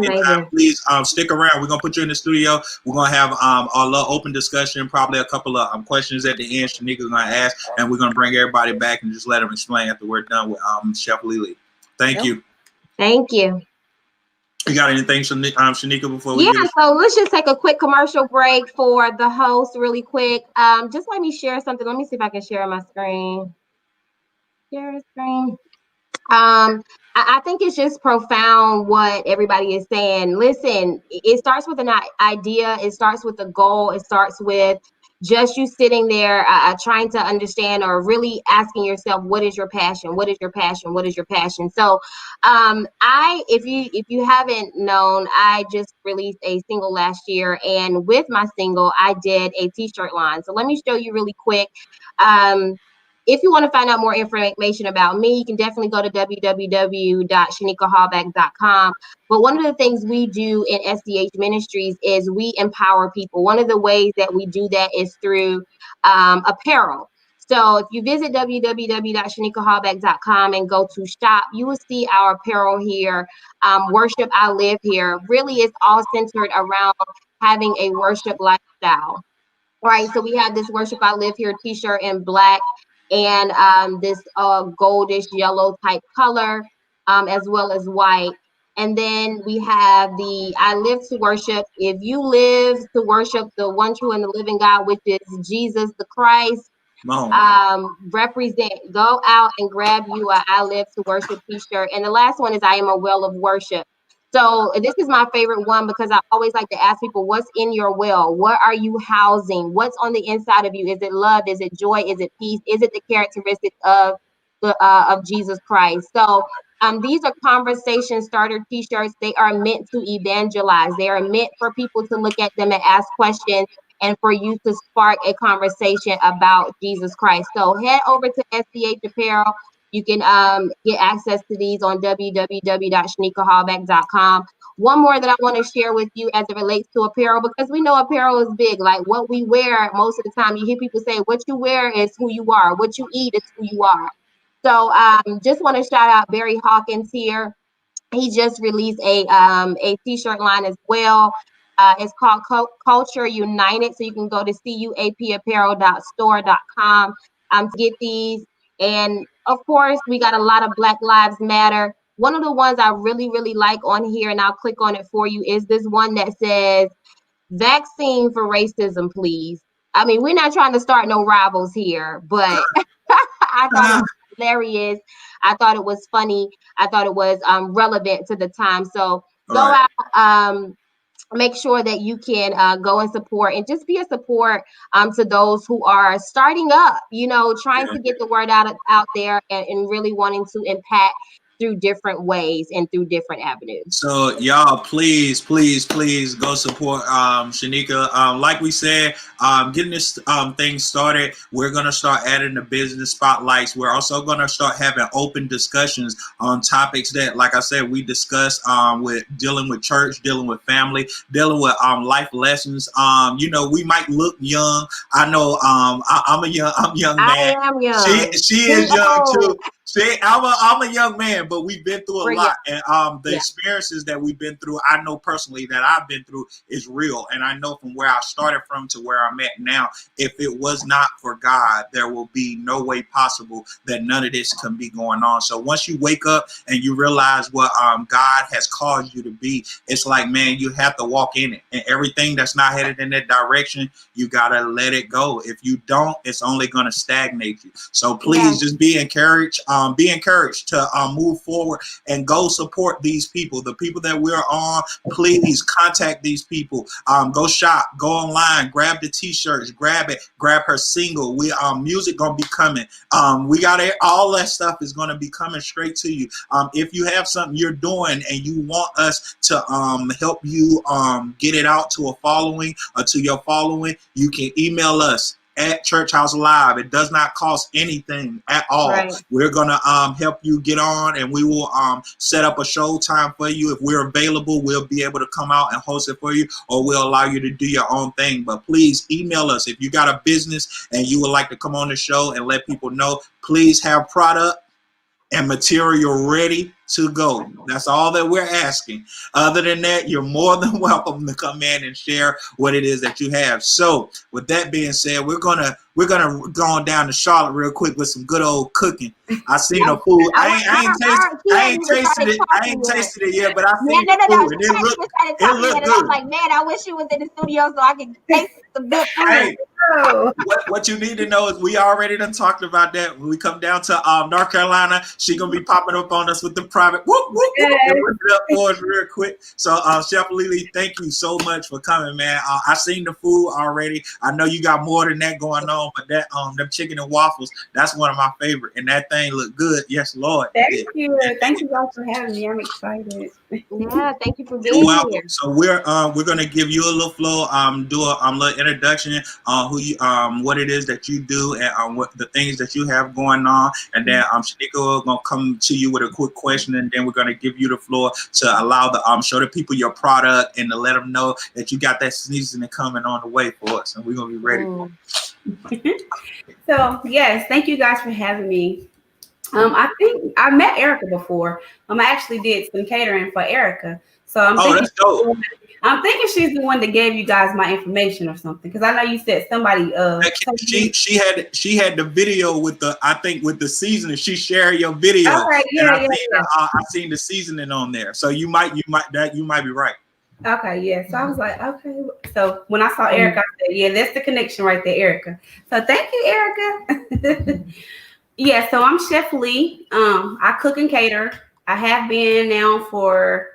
Please stick around. We're gonna put you in the studio. We're gonna have a little open discussion, probably a couple of questions at the end Shanika's gonna ask, and we're gonna bring everybody back and just let them explain after we're done with Chef Lily. Thank you. Thank you. You got anything, Shanika, before we so let's just take a quick commercial break for the host really quick. Just let me share something. Let me see if I can share my screen. Share the screen. I think it's just profound what everybody is saying. Listen, it starts with an idea. It starts with a goal. It starts with just you sitting there trying to understand, or really asking yourself, what is your passion? What is your passion? What is your passion? So if you haven't known, I just released a single last year, and with my single, I did a t-shirt line. So let me show you really quick. If you want to find out more information about me, you can definitely go to www.shanikahallback.com. But one of the things we do in SDH Ministries is we empower people. One of the ways that we do that is through apparel. So if you visit www.shanikahallback.com and go to shop, you will see our apparel here. Worship I Live Here really is all centered around having a worship lifestyle. Right, so we have this Worship I Live Here t-shirt in black and this goldish yellow type color, as well as white. And then we have the I Live to Worship. If you live to worship the one true and the living God, which is Jesus the Christ, represent, go out and grab you a I Live to Worship t-shirt. And the last one is I Am a Well of Worship. So this is my favorite one because I always like to ask people, what's in your well? What are you housing? What's on the inside of you? Is it love? Is it joy? Is it peace? Is it the characteristics of Jesus Christ? So these are conversation starter t-shirts. They are meant to evangelize. They are meant for people to look at them and ask questions and for you to spark a conversation about Jesus Christ. So head over to SDH Apparel. You can get access to these on www.shanikahallback.com. One more that I want to share with you as it relates to apparel, because we know apparel is big. Like what we wear, most of the time you hear people say, what you wear is who you are. What you eat is who you are. So just want to shout out Barry Hawkins here. He just released a t-shirt line as well. It's called Culture United. So you can go to cuapapparel.store.com to get these. And of course, we got a lot of Black Lives Matter. One of the ones I really, really like on here, and I'll click on it for you, is this one that says, vaccine for racism, please. I mean, we're not trying to start no rivals here, but I thought it was hilarious. I thought it was funny. I thought it was relevant to the time. So go out, make sure that you can go and support and just be a support to those who are starting up, trying to get the word out there and really wanting to impact through different ways and through different avenues. So y'all, please go support Shanika. Like we said, getting this thing started, we're gonna start adding the business spotlights. We're also gonna start having open discussions on topics that, like I said, we discuss with dealing with church, dealing with family, dealing with life lessons. We might look young. I know I'm young man. I am young. She is young too. See, I'm a young man, but we've been through a lot, and the experiences that we've been through, I know personally that I've been through is real, and I know from where I started from to where I'm at now, if it was not for God, there will be no way possible that none of this can be going on. So once you wake up and you realize what God has called you to be, it's like, man, you have to walk in it, and everything that's not headed in that direction, you gotta let it go. If you don't, it's only gonna stagnate you. So please just be encouraged. Be encouraged to move forward and go support these people. The people that we're on, please contact these people. Go shop, go online, grab the t-shirts, grab it, grab her single. We music gonna be coming. We got it. All that stuff is gonna be coming straight to you. If you have something you're doing and you want us to help you get it out to a following or to your following, you can email us at Church House Live. It does not cost anything at all. Right. We're gonna help you get on, and we will set up a show time for you. If we're available, we'll be able to come out and host it for you, or we'll allow you to do your own thing. But please email us if you got a business and you would like to come on the show and let people know. Please have product and material ready to go. That's all that we're asking. Other than that, you're more than welcome to come in and share what it is that you have. So with that being said, we're gonna go on down to Charlotte real quick with some good old cooking. I seen the food. I ain't tasted it yet, but I seen the food and it looked good. I'm like, man, I wish you was in the studio so I could taste some good food. Hey, what you need to know is we already done talked about that. When we come down to North Carolina, she gonna be popping up on us with the private whoop whoop whoop. It up for us real quick. So Chef Lily, thank you so much for coming, man. I seen the food already. I know you got more than that going on, but that them chicken and waffles, that's one of my favorite, and that thing looked good. Yes, Lord. Thank you guys for having me. I'm excited. Yeah, thank you for being here. So we're gonna give you a little flow, do a little introduction on who you what it is that you do and what the things that you have going on, and then Shanika gonna come to you with a quick question, and then we're gonna give you the floor to allow the show the people your product and to let them know that you got that seasoning coming on the way for us, and we're gonna be ready. So yes, thank you guys for having me. I think I met Erica before. I actually did some catering for Erica. So That's dope. I'm thinking she's the one that gave you guys my information or something. Because I know you said somebody she had the video with the seasoning. She shared your video. Okay, I seen the seasoning on there. So you might be right. Okay, yeah. So I was like, okay. So when I saw Erica, I said, yeah, that's the connection right there, Erica. So thank you, Erica. Yeah, so I'm Chef Lee. I cook and cater. I have been now for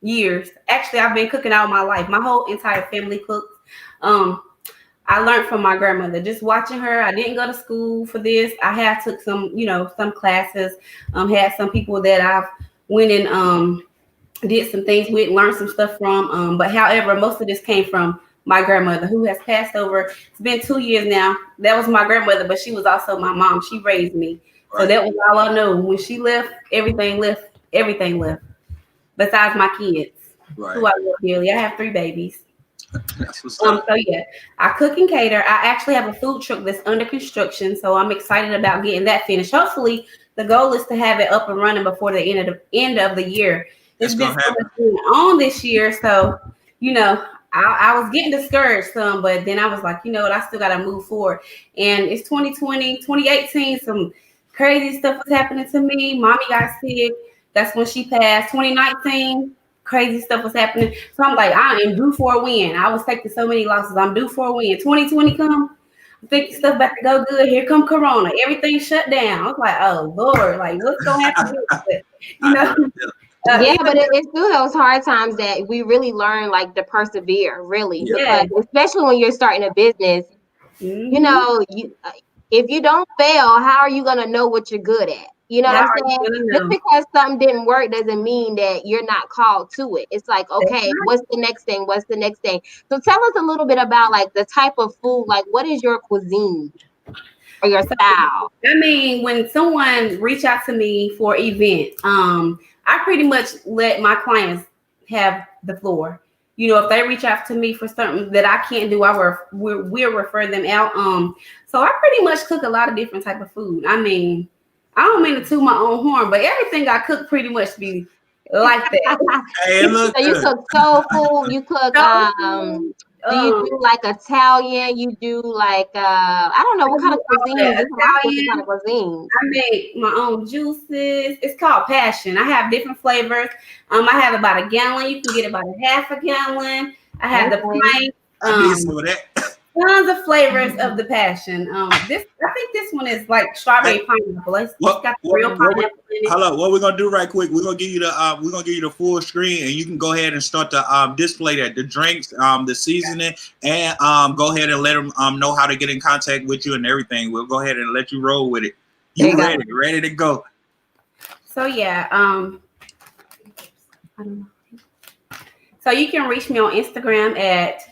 years. Actually, I've been cooking all my life. My whole entire family cooks. I learned from my grandmother, just watching her. I didn't go to school for this. I have took some classes. Had some people that I've went and did some things with, learned some stuff from. But however, most of this came from my grandmother, who has passed over. It's been 2 years now. That was my grandmother, but she was also my mom. She raised me. Right. So that was all I know. When she left, everything left. Besides my kids, who I love dearly. I have 3 babies. That's what's up. So yeah, I cook and cater. I actually have a food truck that's under construction, so I'm excited about getting that finished. Hopefully, the goal is to have it up and running before the end of the year. It's been so much going on this year, so I was getting discouraged some, but then I was like, you know what, I still got to move forward. And it's 2020, 2018, some crazy stuff was happening to me. Mommy got sick. That's when she passed. 2019, crazy stuff was happening. So I'm like, I am due for a win. I was taking so many losses. I'm due for a win. 2020 come, I'm thinking stuff about to go good. Here come Corona. Everything shut down. I was like, oh, Lord, like, what's going to happen? Yeah, but it's through those hard times that we really learn like to persevere, really. Yeah. Because especially when you're starting a business, if you don't fail, how are you gonna know what you're good at? You know what I'm saying? Just because something didn't work doesn't mean that you're not called to it. It's like, okay, what's the next thing? What's the next thing? So tell us a little bit about like the type of food, like what is your cuisine or your style? I mean, when someone reach out to me for an event, I pretty much let my clients have the floor. If they reach out to me for something that I can't do, we'll refer them out. So I pretty much cook a lot of different type of food. I mean, I don't mean to toot my own horn, but everything I cook pretty much be like that. Hey, look, so you cook soul food, you cook do you do like Italian? You do like I don't know what kind of cuisine. Kind of cuisine. I make my own juices. It's called Passion. I have different flavors. I have about a gallon. You can get about a half a gallon. I have the plain. I need some of that. Tons of flavors of the Passion. I think this one is like strawberry pineapple. It's got the real pineapple in it. Hello, what we're gonna do right quick? We're gonna give you the full screen, and you can go ahead and start to display that the drinks, the seasoning, and go ahead and let them know how to get in contact with you and everything. We'll go ahead and let you roll with it. You ready to go? So yeah, I don't know. So you can reach me on Instagram at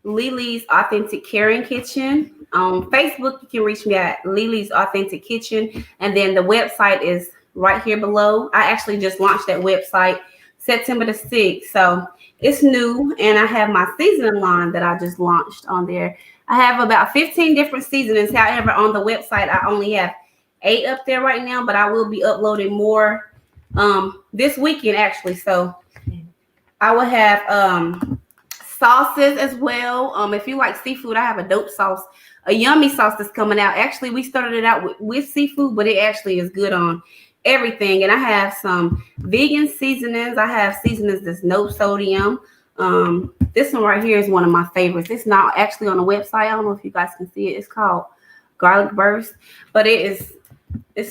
Lily's Authentic Caring Kitchen. On Facebook, you can reach me at Lily's Authentic Kitchen. And then the website is right here below. I actually just launched that website September the 6th. So it's new. And I have my seasoning line that I just launched on there. I have about 15 different seasonings. However, on the website, I only have 8 up there right now, but I will be uploading more this weekend, actually. So I will have sauces as well. If you like seafood, I have a dope sauce, a yummy sauce that's coming out. Actually, we started it out with seafood, but it actually is good on everything. And I have some vegan seasonings. I have seasonings that's no sodium. This one right here is one of my favorites. It's not actually on the website. I don't know if you guys can see it. It's called Garlic Burst, but it's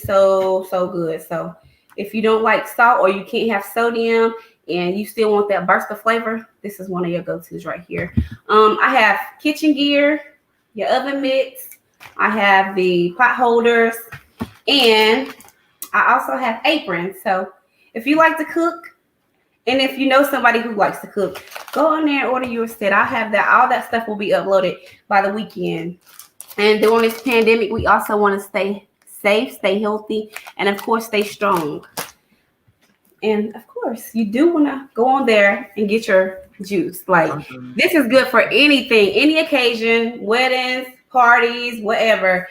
so good. So if you don't like salt or you can't have sodium and you still want that burst of flavor, this is one of your go-tos right here. I have kitchen gear, your oven mitts. I have the pot holders, and I also have aprons. So if you like to cook, and if you know somebody who likes to cook, go on there and order your set. I have that. All that stuff will be uploaded by the weekend. And during this pandemic, we also want to stay safe, stay healthy, and of course, stay strong. And of course, you do want to go on there and get your juice. Like, this is good for anything, any occasion, weddings, parties, whatever.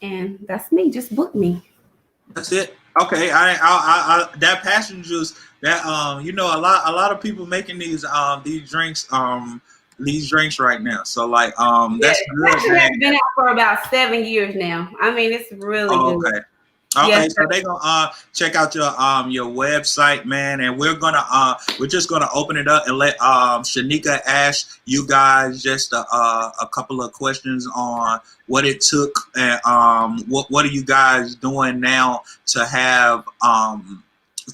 And that's me. Just book me. That's it. Okay, I that passion juice. That you know, a lot of people making these drinks right now. So like that's good. Passion has been out for about 7 years now. I mean, it's really good. Okay. Okay, Yes, so they gonna check out your website, man, and we're just gonna open it up and let Shanika ask you guys just a couple of questions on what it took and what are you guys doing now to have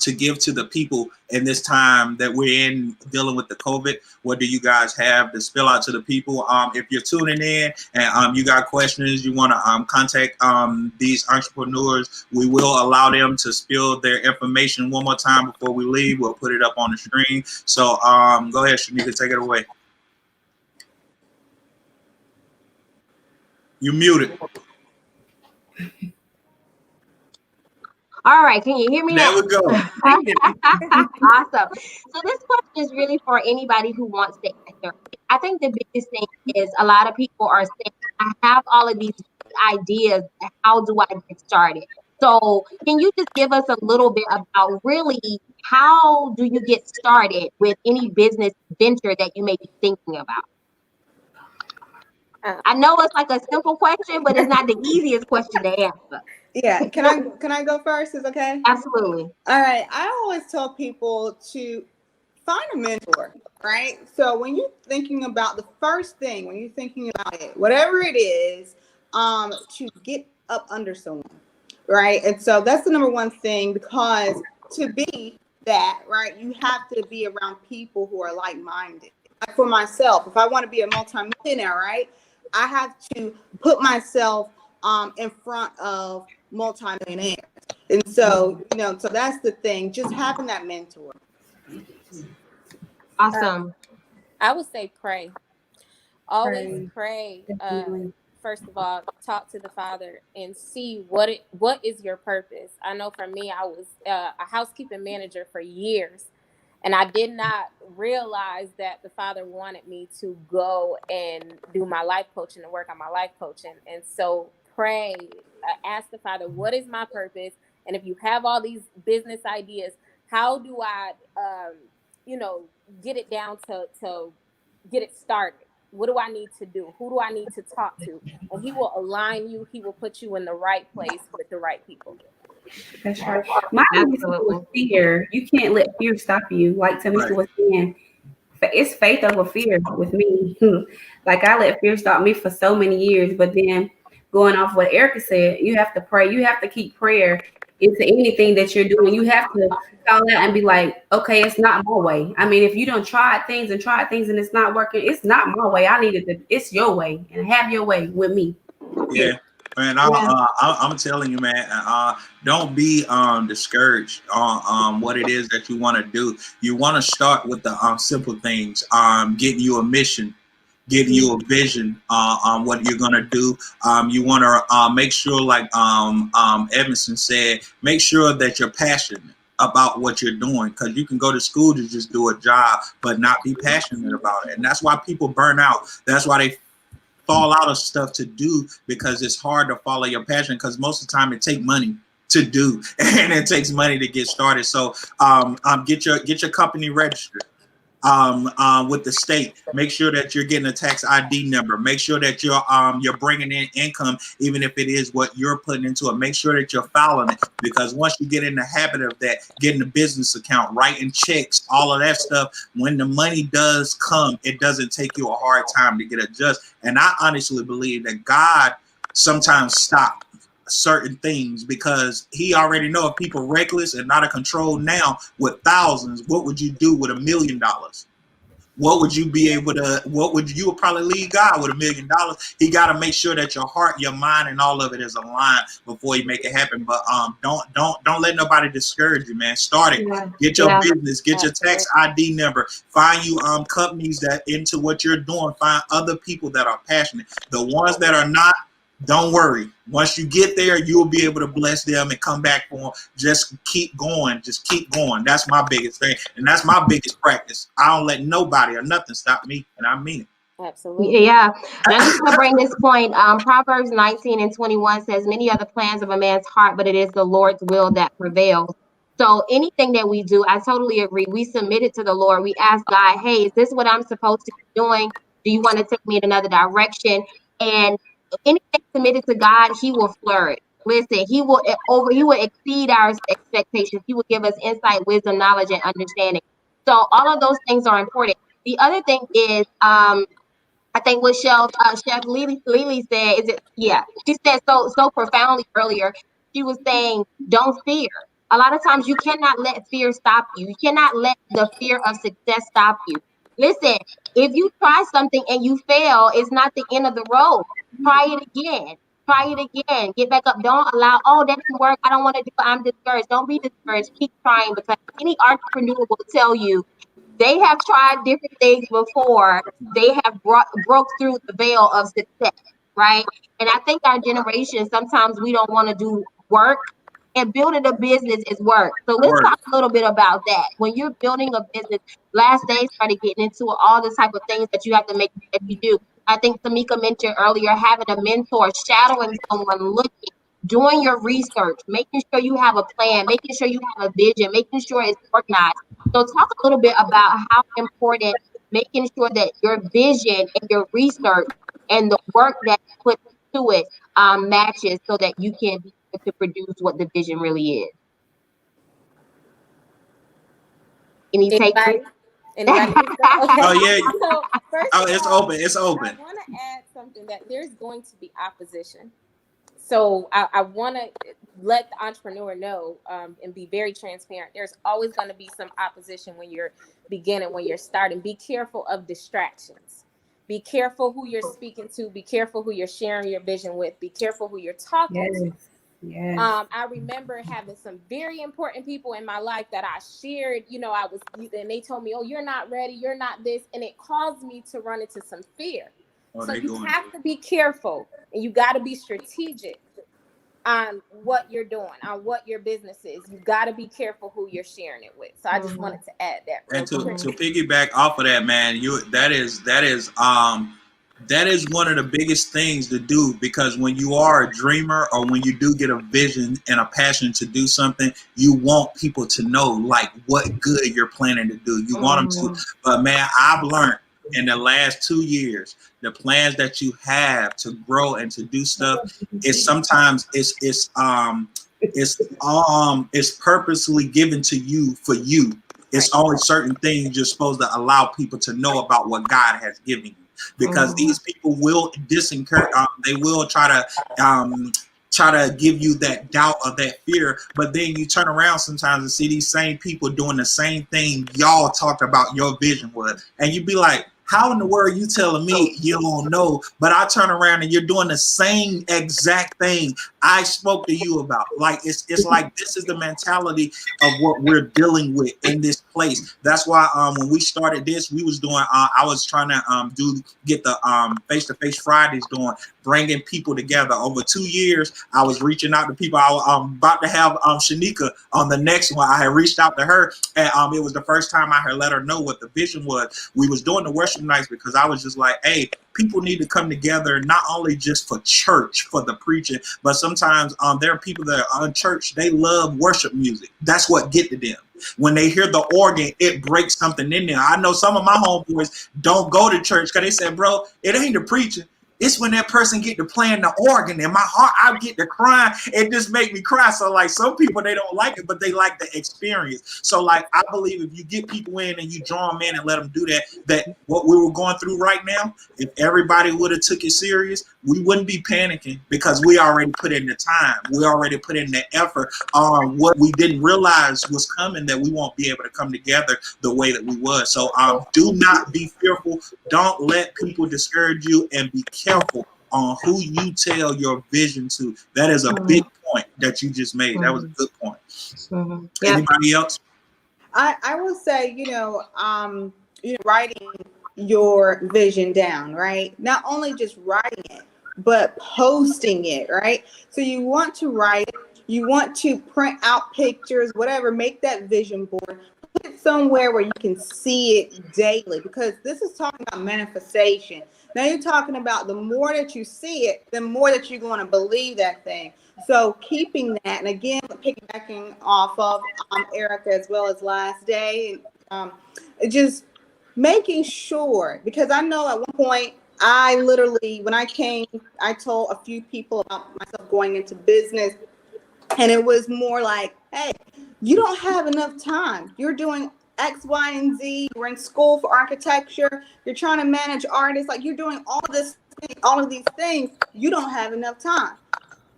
to give to the people in this time that we're in dealing with the COVID. What do you guys have to spill out to the people? If you're tuning in and you got questions, you want to contact these entrepreneurs, we will allow them to spill their information one more time before we leave. We'll put it up on the screen. So go ahead, Shanika, take it away. You muted. All right, can you hear me now? There we go. Awesome. So this question is really for anybody who wants to answer. I think the biggest thing is a lot of people are saying, I have all of these ideas. How do I get started? So can you just give us a little bit about really how do you get started with any business venture that you may be thinking about? I know it's like a simple question, but it's not the easiest question to answer. Yeah, can I go first? Is okay? Absolutely. All right. I always tell people to find a mentor, right? So when you're thinking about the first thing, when you're thinking about it, whatever it is, to get up under someone, right? And so that's the number one thing, because to be that, right, you have to be around people who are like-minded. Like for myself, if I want to be a multimillionaire, right, I have to put myself in front of multimillionaires. And so, so that's the thing, just having that mentor. Awesome. I would say pray. Always pray. First of all, talk to the Father and see what is your purpose. I know for me, I was a housekeeping manager for years, and I did not realize that the Father wanted me to go and do my life coaching and work on my life coaching. And so pray, ask the Father, what is my purpose? And if you have all these business ideas, how do I, get it down to get it started? What do I need to do? Who do I need to talk to? And he will align you. He will put you in the right place with the right people. That's right. My fear. You can't let fear stop you. Like Tamika was saying, it's faith over fear with me. Like I let fear stop me for so many years, but then going off what Erica said, you have to pray. You have to keep prayer into anything that you're doing. You have to call out and be like, okay, it's not my way. I mean, if you don't try things and it's not working, it's not my way. It's your way, and have your way with me. Yeah. Man, I'm telling you, man, don't be discouraged on what it is that you want to do. You want to start with the simple things, getting you a mission, getting you a vision on what you're gonna do. You want to make sure, like Edmondson said, make sure that you're passionate about what you're doing, because you can go to school to just do a job but not be passionate about it, and that's why people burn out. That's why they fall out of stuff to do, because it's hard to follow your passion, because most of the time it takes money to do and it takes money to get started. So get your company registered with the state. Make sure that you're getting a tax ID number. Make sure that you're bringing in income, even if it is what you're putting into it. Make sure that you're filing it, because once you get in the habit of that, getting a business account, writing checks, all of that stuff, when the money does come, it doesn't take you a hard time to get adjusted. And I honestly believe that God sometimes stops certain things, because he already know if people reckless and not a control now with thousands, what would you do with $1 million? What would you be able to, you would probably leave God with $1 million. He got to make sure that your heart, your mind, and all of it is aligned before you make it happen. But don't let nobody discourage you, man. Start it. Yeah. Get your business, get your tax ID number, find you companies that into what you're doing, find other people that are passionate. The ones that are not, don't worry. Once you get there, you'll be able to bless them and come back for them. Just keep going. Just keep going. That's my biggest thing. And that's my biggest practice. I don't let nobody or nothing stop me. And I mean it. Absolutely. Yeah. And I just want to bring this point. Proverbs 19:21 says, many are the plans of a man's heart, but it is the Lord's will that prevails. So anything that we do, I totally agree. We submit it to the Lord. We ask God, hey, is this what I'm supposed to be doing? Do you want to take me in another direction? And anything submitted to God, he will flourish. Listen, he will exceed our expectations. He will give us insight, wisdom, knowledge, and understanding. So all of those things are important. The other thing is, I think what Chef Lily said is it. Yeah, she said so profoundly earlier. She was saying, "Don't fear." A lot of times, you cannot let fear stop you. You cannot let the fear of success stop you. Listen, if you try something and you fail, it's not the end of the road. Try it again. Try it again. Get back up. Don't allow. Oh, that didn't work. I don't want to do it. I'm discouraged. Don't be discouraged. Keep trying, because any entrepreneur will tell you they have tried different things before. They have broke through the veil of success, right? And I think our generation, sometimes we don't want to do work, and building a business is work. So let's talk a little bit about that. When you're building a business, last day started getting into all the type of things that you have to make that you do. I think Tamika mentioned earlier, having a mentor, shadowing someone, looking, doing your research, making sure you have a plan, making sure you have a vision, making sure it's organized. So talk a little bit about how important making sure that your vision and your research and the work that you put to it matches, so that you can be able to produce what the vision really is. Any takes? Anybody? Oh yeah. So first it's open. It's open. I want to add something, that there's going to be opposition. So I want to let the entrepreneur know and be very transparent. There's always going to be some opposition when you're beginning, when you're starting. Be careful of distractions. Be careful who you're speaking to. Be careful who you're sharing your vision with. Be careful who you're talking to. Yes. I remember having some very important people in my life that I shared, and they told me, oh, you're not ready. You're not this. And it caused me to run into some fear. So you have to be careful, and you got to be strategic on what you're doing, on what your business is. You got to be careful who you're sharing it with. So I just wanted to add that. And to piggyback off of that, man, that is one of the biggest things to do, because when you are a dreamer, or when you do get a vision and a passion to do something, you want people to know like what good you're planning to do. You want them to. But man, I've learned in the last 2 years, the plans that you have to grow and to do stuff is sometimes it's purposely given to you for you. It's only certain things you're supposed to allow people to know about what God has given you, because these people will disencourage. They will try to give you that doubt or that fear, but then you turn around sometimes and see these same people doing the same thing y'all talked about your vision was, and you be like, how in the world you telling me you don't know? But I turn around and you're doing the same exact thing I spoke to you about. Like it's like this is the mentality of what we're dealing with in this place. That's why when we started this, we was doing. I was trying to get the face-to-face Fridays doing, bringing people together. Over 2 years, I was reaching out to people. I was about to have Shanika on the next one. I had reached out to her, and it was the first time I had let her know what the vision was. We was doing the worship nights because I was just like, hey, people need to come together, not only just for church, for the preaching, but sometimes there are people that are on church, they love worship music. That's what get to them. When they hear the organ, it breaks something in there. I know some of my homeboys don't go to church because they said, bro, it ain't the preaching. It's when that person get to playing the organ, and my heart, I get to crying. It just make me cry. So like some people, they don't like it, but they like the experience. So like I believe if you get people in and you draw them in and let them do that what we were going through right now, if everybody would have took it serious, we wouldn't be panicking, because we already put in the time. We already put in the effort on what we didn't realize was coming, that we won't be able to come together the way that we was. So do not be fearful. Don't let people discourage you, and be careful on who you tell your vision to. That is a big point that you just made. That was a good point. Anybody else? I will say, writing your vision down, right? Not only just writing it, but posting it, right? So you want to write it, you want to print out pictures, whatever, make that vision board, put it somewhere where you can see it daily, because this is talking about manifestation. Now you're talking about the more that you see it, the more that you're going to believe that thing. So keeping that, and again, piggybacking off of Erica as well as last day, just making sure, because I know at one point, I literally, when I came, I told a few people about myself going into business, and it was more like, hey, you don't have enough time. You're doing X, Y, and Z. You're in school for architecture. You're trying to manage artists. Like, you're doing all of these things. You don't have enough time.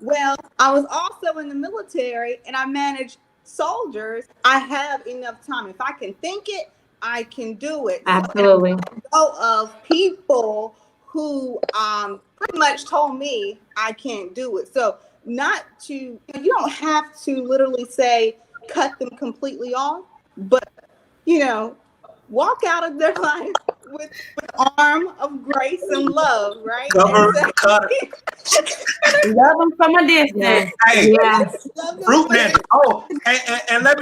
Well, I was also in the military, and I manage soldiers. I have enough time. If I can think it, I can do it. Absolutely. So of people who pretty much told me I can't do it. So you don't have to literally say cut them completely off, but walk out of their life with an arm of grace and love, right? Cover, cut. Love them from a distance. Hey, Yes. Fruit Ninja. Oh, and let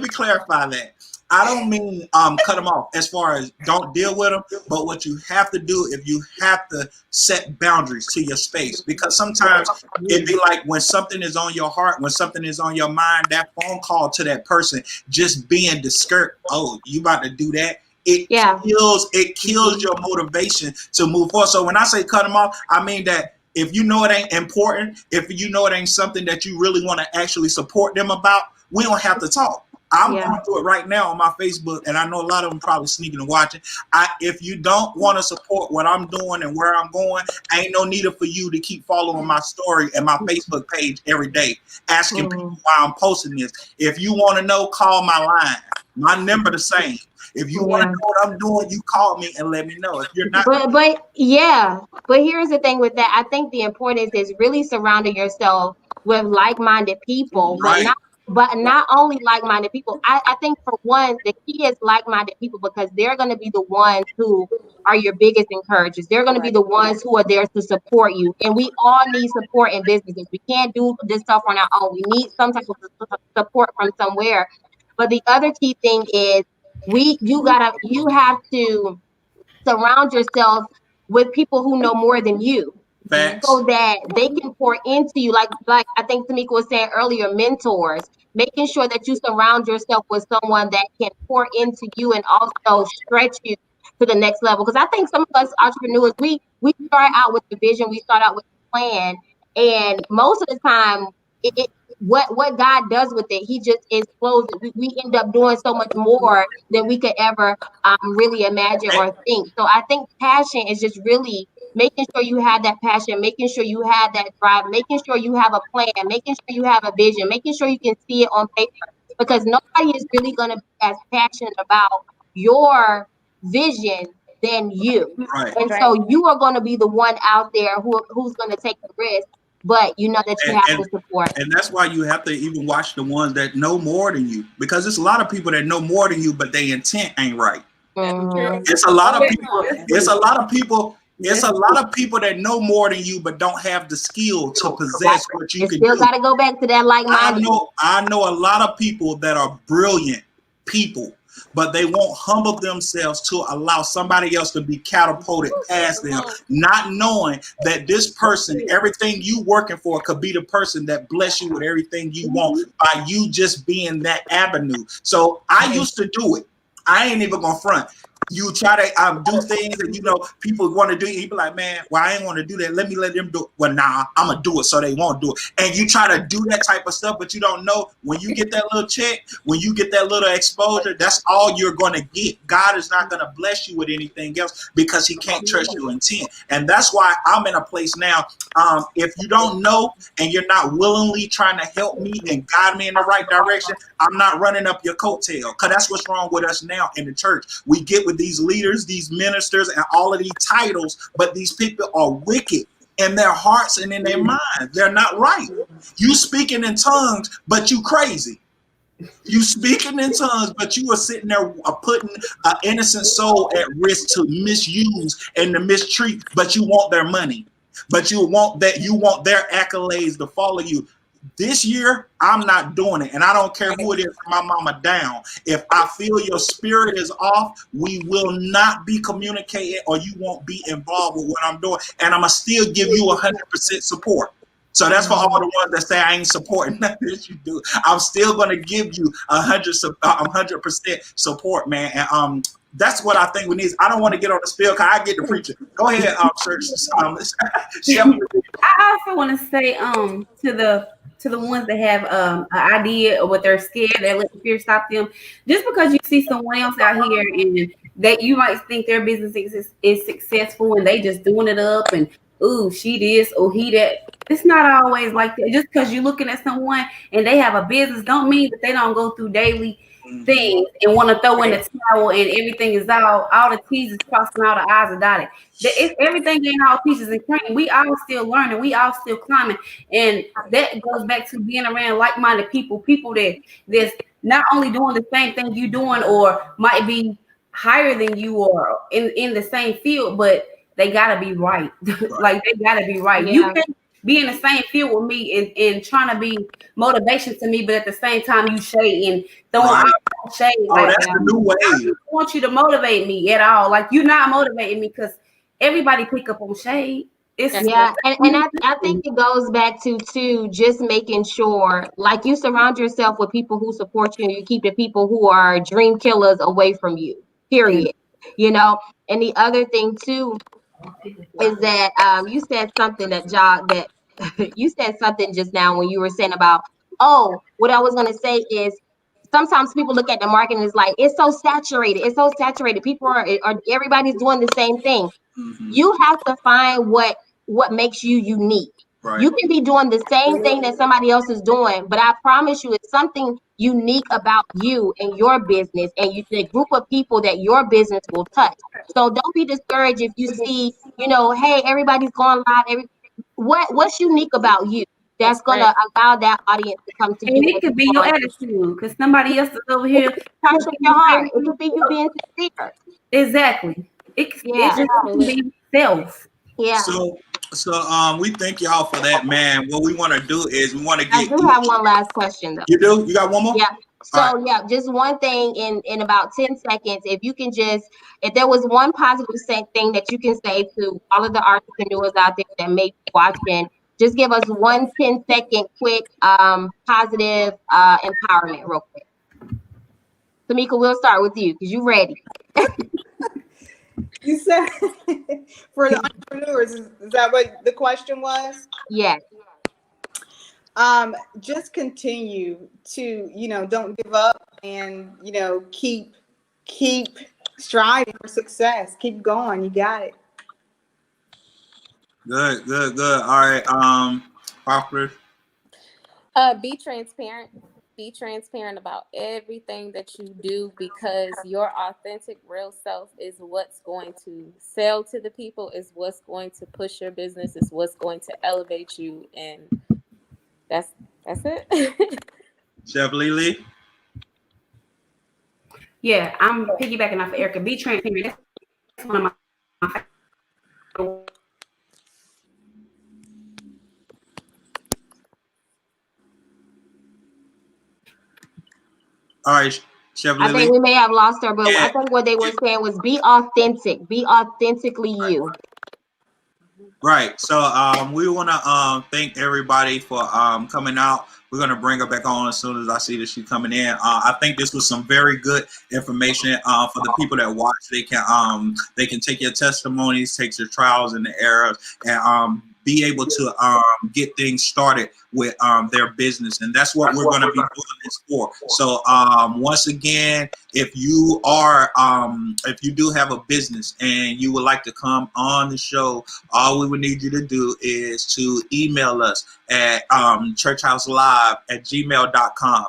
me clarify that. I don't mean cut them off as far as don't deal with them, but what you have to do is you have to set boundaries to your space, because sometimes it'd be like when something is on your heart, when something is on your mind, that phone call to that person just being discouraged. Oh, you about to do that? It kills your motivation to move forward. So when I say cut them off, I mean that if you know it ain't important, if you know it ain't something that you really want to actually support them about, we don't have to talk. I'm going through it right now on my Facebook, and I know a lot of them probably sneaking and watching. If you don't want to support what I'm doing and where I'm going, ain't no need for you to keep following my story and my Facebook page every day, asking people why I'm posting this. If you want to know, call my line. My number the same. If you want to know what I'm doing, you call me and let me know. If you're not, but here's the thing with that. I think the importance is really surrounding yourself with like-minded people, right. But not only like-minded people. I think for one, the key is like-minded people, because they're going to be the ones who are your biggest encouragers. They're going to be the ones who are there to support you. And we all need support in businesses. We can't do this stuff on our own. We need some type of support from somewhere. But the other key thing is you have to surround yourself with people who know more than you. Facts. So that they can pour into you, like I think Tamika was saying earlier, mentors, making sure that you surround yourself with someone that can pour into you and also stretch you to the next level. Because I think some of us entrepreneurs, we start out with the vision, we start out with the plan, and most of the time, what God does with it, He just explodes it. We end up doing so much more than we could ever really imagine or think. So I think passion is just really making sure you have that passion, making sure you have that drive, making sure you have a plan, making sure you have a vision, making sure you can see it on paper, because nobody is really going to be as passionate about your vision than you. Right. And so you are going to be the one out there who's going to take the risk, but you know that you have to support. And that's why you have to even watch the ones that know more than you, because there's a lot of people that know more than you, but their intent ain't right. Mm-hmm. It's a lot of people that know more than you, but don't have the skill to possess what you can do. Still got to go back to that like-minded. I know a lot of people that are brilliant people, but they won't humble themselves to allow somebody else to be catapulted past them, not knowing that this person, everything you working for, could be the person that bless you with everything you want by you just being that avenue. So I used to do it. I ain't even gonna front. You try to do things and people want to do it. You be like, man, well, I ain't want to do that. Let them do it. Well, nah, I'm gonna do it so they won't do it. And you try to do that type of stuff, but you don't know when you get that little check, when you get that little exposure, that's all you're gonna get. God is not gonna bless you with anything else because He can't trust your intent. And that's why I'm in a place now. If you don't know and you're not willingly trying to help me and guide me in the right direction, I'm not running up your coattail, because that's what's wrong with us now in the church. We get with these leaders, these ministers, and all of these titles, but these people are wicked in their hearts and in their minds. They're not right. You speaking in tongues, but you crazy. You speaking in tongues, but you are sitting there putting an innocent soul at risk to misuse and to mistreat, but you want their money. But you want their accolades to follow you. This year, I'm not doing it. And I don't care who it is from my mama down. If I feel your spirit is off, we will not be communicating or you won't be involved with what I'm doing. And I'm going to still give you 100% support. So that's for all the ones that say I ain't supporting nothing that you do. I'm still going to give you 100% support, man. And that's what I think we need. I don't want to get on the spiel because I get to preaching. Go ahead, Church. I also want to say to the ones that have an idea or what they're scared, that let the fear stop them. Just because you see someone else out here and that you might think their business is successful and they just doing it up and ooh, she this or he that. It's not always like that. Just because you're looking at someone and they have a business don't mean that they don't go through daily things and want to throw in the towel and everything is all the T's is crossing, all the I's are dotted. Everything ain't all peaches and cream. We all still learning. We all still climbing. And that goes back to being around like-minded people that's not only doing the same thing you doing or might be higher than you or in the same field, but they gotta be right. Like they gotta be right. Yeah. You can't be in the same field with me and trying to be motivation to me, but at the same time you shade and throwing out shade. That's the new way. I don't want you to motivate me at all. Like you're not motivating me because everybody pick up on shade. And I think it goes back to just making sure, like you surround yourself with people who support you and you keep the people who are dream killers away from you, period. You know, and the other thing too is that you said something that you said something just now when you were saying about, what I was going to say is sometimes people look at the market and it's like, it's so saturated. It's so saturated. People are everybody's doing the same thing. Mm-hmm. You have to find what makes you unique. Right. You can be doing the same thing that somebody else is doing, but I promise you it's something unique about you and your business and the group of people that your business will touch. So don't be discouraged if you see, hey, everybody's going live. What's unique about you that's going to allow that audience to come to you? And it could be your attitude because somebody else is over here touching your heart. It could be you being sincere. Exactly. It just be self. Yeah. So we thank y'all for that, man. What we want to do is we want to get. I do have one last question though. You do? You got one more? Yeah. So just one thing in about 10 seconds. If you can if there was one positive thing that you can say to all of the entrepreneurs out there that may be watching, just give us 1 10-second quick positive empowerment real quick. Tamika, we'll start with you because you're ready. You said for the entrepreneurs, is that what the question was? Yes. Just continue to, don't give up and, keep striving for success. Keep going. You got it. Good. All right. Poplar. Be transparent. Be transparent about everything that you do because your authentic, real self is what's going to sell to the people, is what's going to push your business, is what's going to elevate you. And that's it. Chef Lily. Yeah, I'm piggybacking off of Erica. Be transparent. That's one of my favorite. All right, Chef Lily. I think we may have lost her, but I think what they were saying was be authentic. Be authentically you. Right. So we want to thank everybody for coming out. We're going to bring her back on as soon as I see that she's coming in. I think this was some very good information for the people that watch. They can take your testimonies, take your trials and the errors, and be able to get things started with their business. And that's what we're going to be doing this for. So once again, if you do have a business and you would like to come on the show, all we would need you to do is to email us at churchhouselive@gmail.com.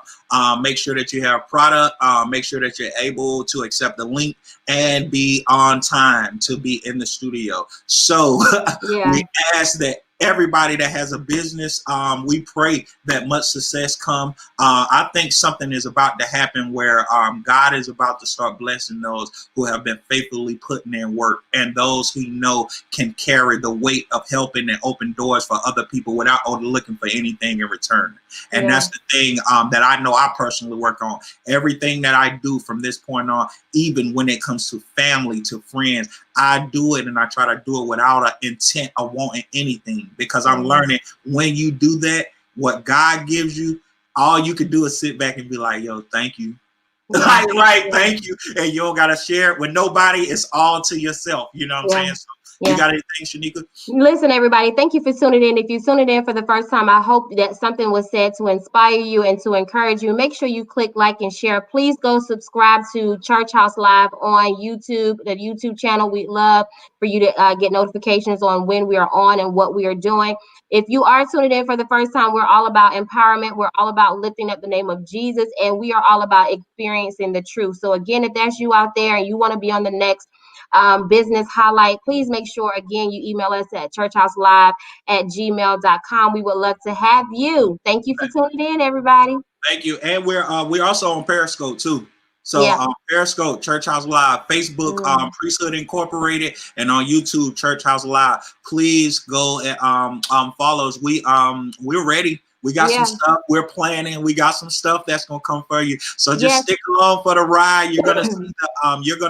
Make sure that you have product, make sure that you're able to accept the link and be on time to be in the studio. So we ask that everybody that has a business. We pray that much success come. I think something is about to happen where God is about to start blessing those who have been faithfully putting in work, and those who know can carry the weight of helping and open doors for other people without looking for anything in return. And that's the thing that I know I personally work on. Everything that I do from this point on, even when it comes to family, to friends, I do it, and I try to do it without an intent of wanting anything, because I'm learning when you do that, what God gives you, all you can do is sit back and be like, yo, thank you. Right, thank you. And you don't got to share it with nobody. It's all to yourself. You know what I'm saying? So, you got anything, Shanika? Listen, everybody, thank you for tuning in. If you're tuning in for the first time, I hope that something was said to inspire you and to encourage you. Make sure you click like and share. Please go subscribe to Church House Live on YouTube, the YouTube channel. We'd love for you to get notifications on when we are on and what we are doing. If you are tuning in for the first time, we're all about empowerment. We're all about lifting up the name of Jesus, and we are all about experiencing the truth. So again, if that's you out there and you want to be on the next business highlight, please make sure, again, you email us at churchhouselive@gmail.com. We would love to have you. Thank you for tuning in, everybody. Thank you. And we're also on Periscope too. So Periscope, Church House Live, Facebook, Priesthood Incorporated, and on YouTube, Church House Live. Please go and follow us. We're ready. We got some stuff we're planning. We got some stuff that's gonna come for you. So just stick along for the ride. You're gonna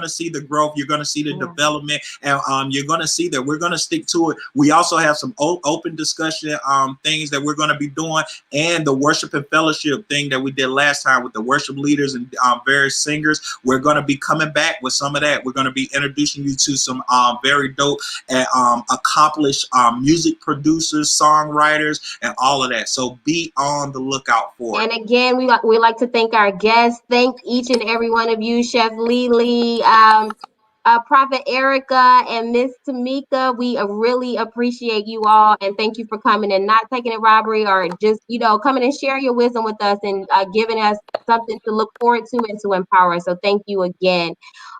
see the growth. You're gonna see the development, and you're gonna see that we're gonna stick to it. We also have some open discussion things that we're gonna be doing, and the worship and fellowship thing that we did last time with the worship leaders and various singers. We're gonna be coming back with some of that. We're gonna be introducing you to some very dope and accomplished music producers, songwriters, and all of that. So be on the lookout for it. And again, we like to thank our guests. Thank each and every one of you, Chef Lily, Prophet Erica, and Miss Tamika. We really appreciate you all, and thank you for coming and not taking it robbery, or just coming and sharing your wisdom with us and giving us something to look forward to and to empower us. So thank you again.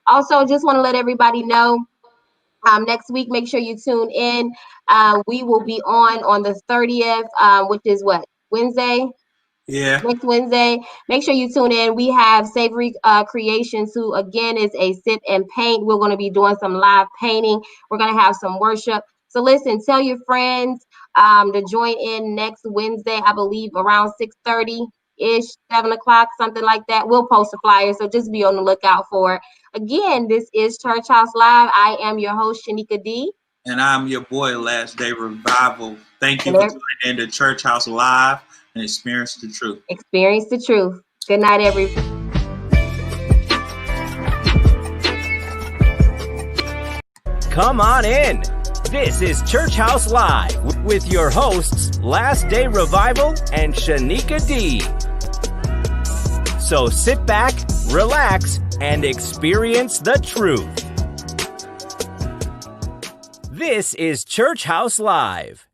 Also, just want to let everybody know, next week, make sure you tune in. We will be on the 30th, which is what, Wednesday? Yeah. Next Wednesday. Make sure you tune in. We have Savory Creations, who again is a sip and paint. We're going to be doing some live painting. We're going to have some worship. So listen, tell your friends to join in next Wednesday, I believe around 6:30-ish, 7 o'clock, something like that. We'll post a flyer, so just be on the lookout for it. Again, this is Church House Live. I am your host, Shanika D. And I'm your boy, Last Day Revival. Thank you for tuning in to Church House Live and experience the truth. Experience the truth. Good night, everybody. Come on in. This is Church House Live with your hosts, Last Day Revival and Shanika D. So sit back, relax, and experience the truth. This is Church House Live.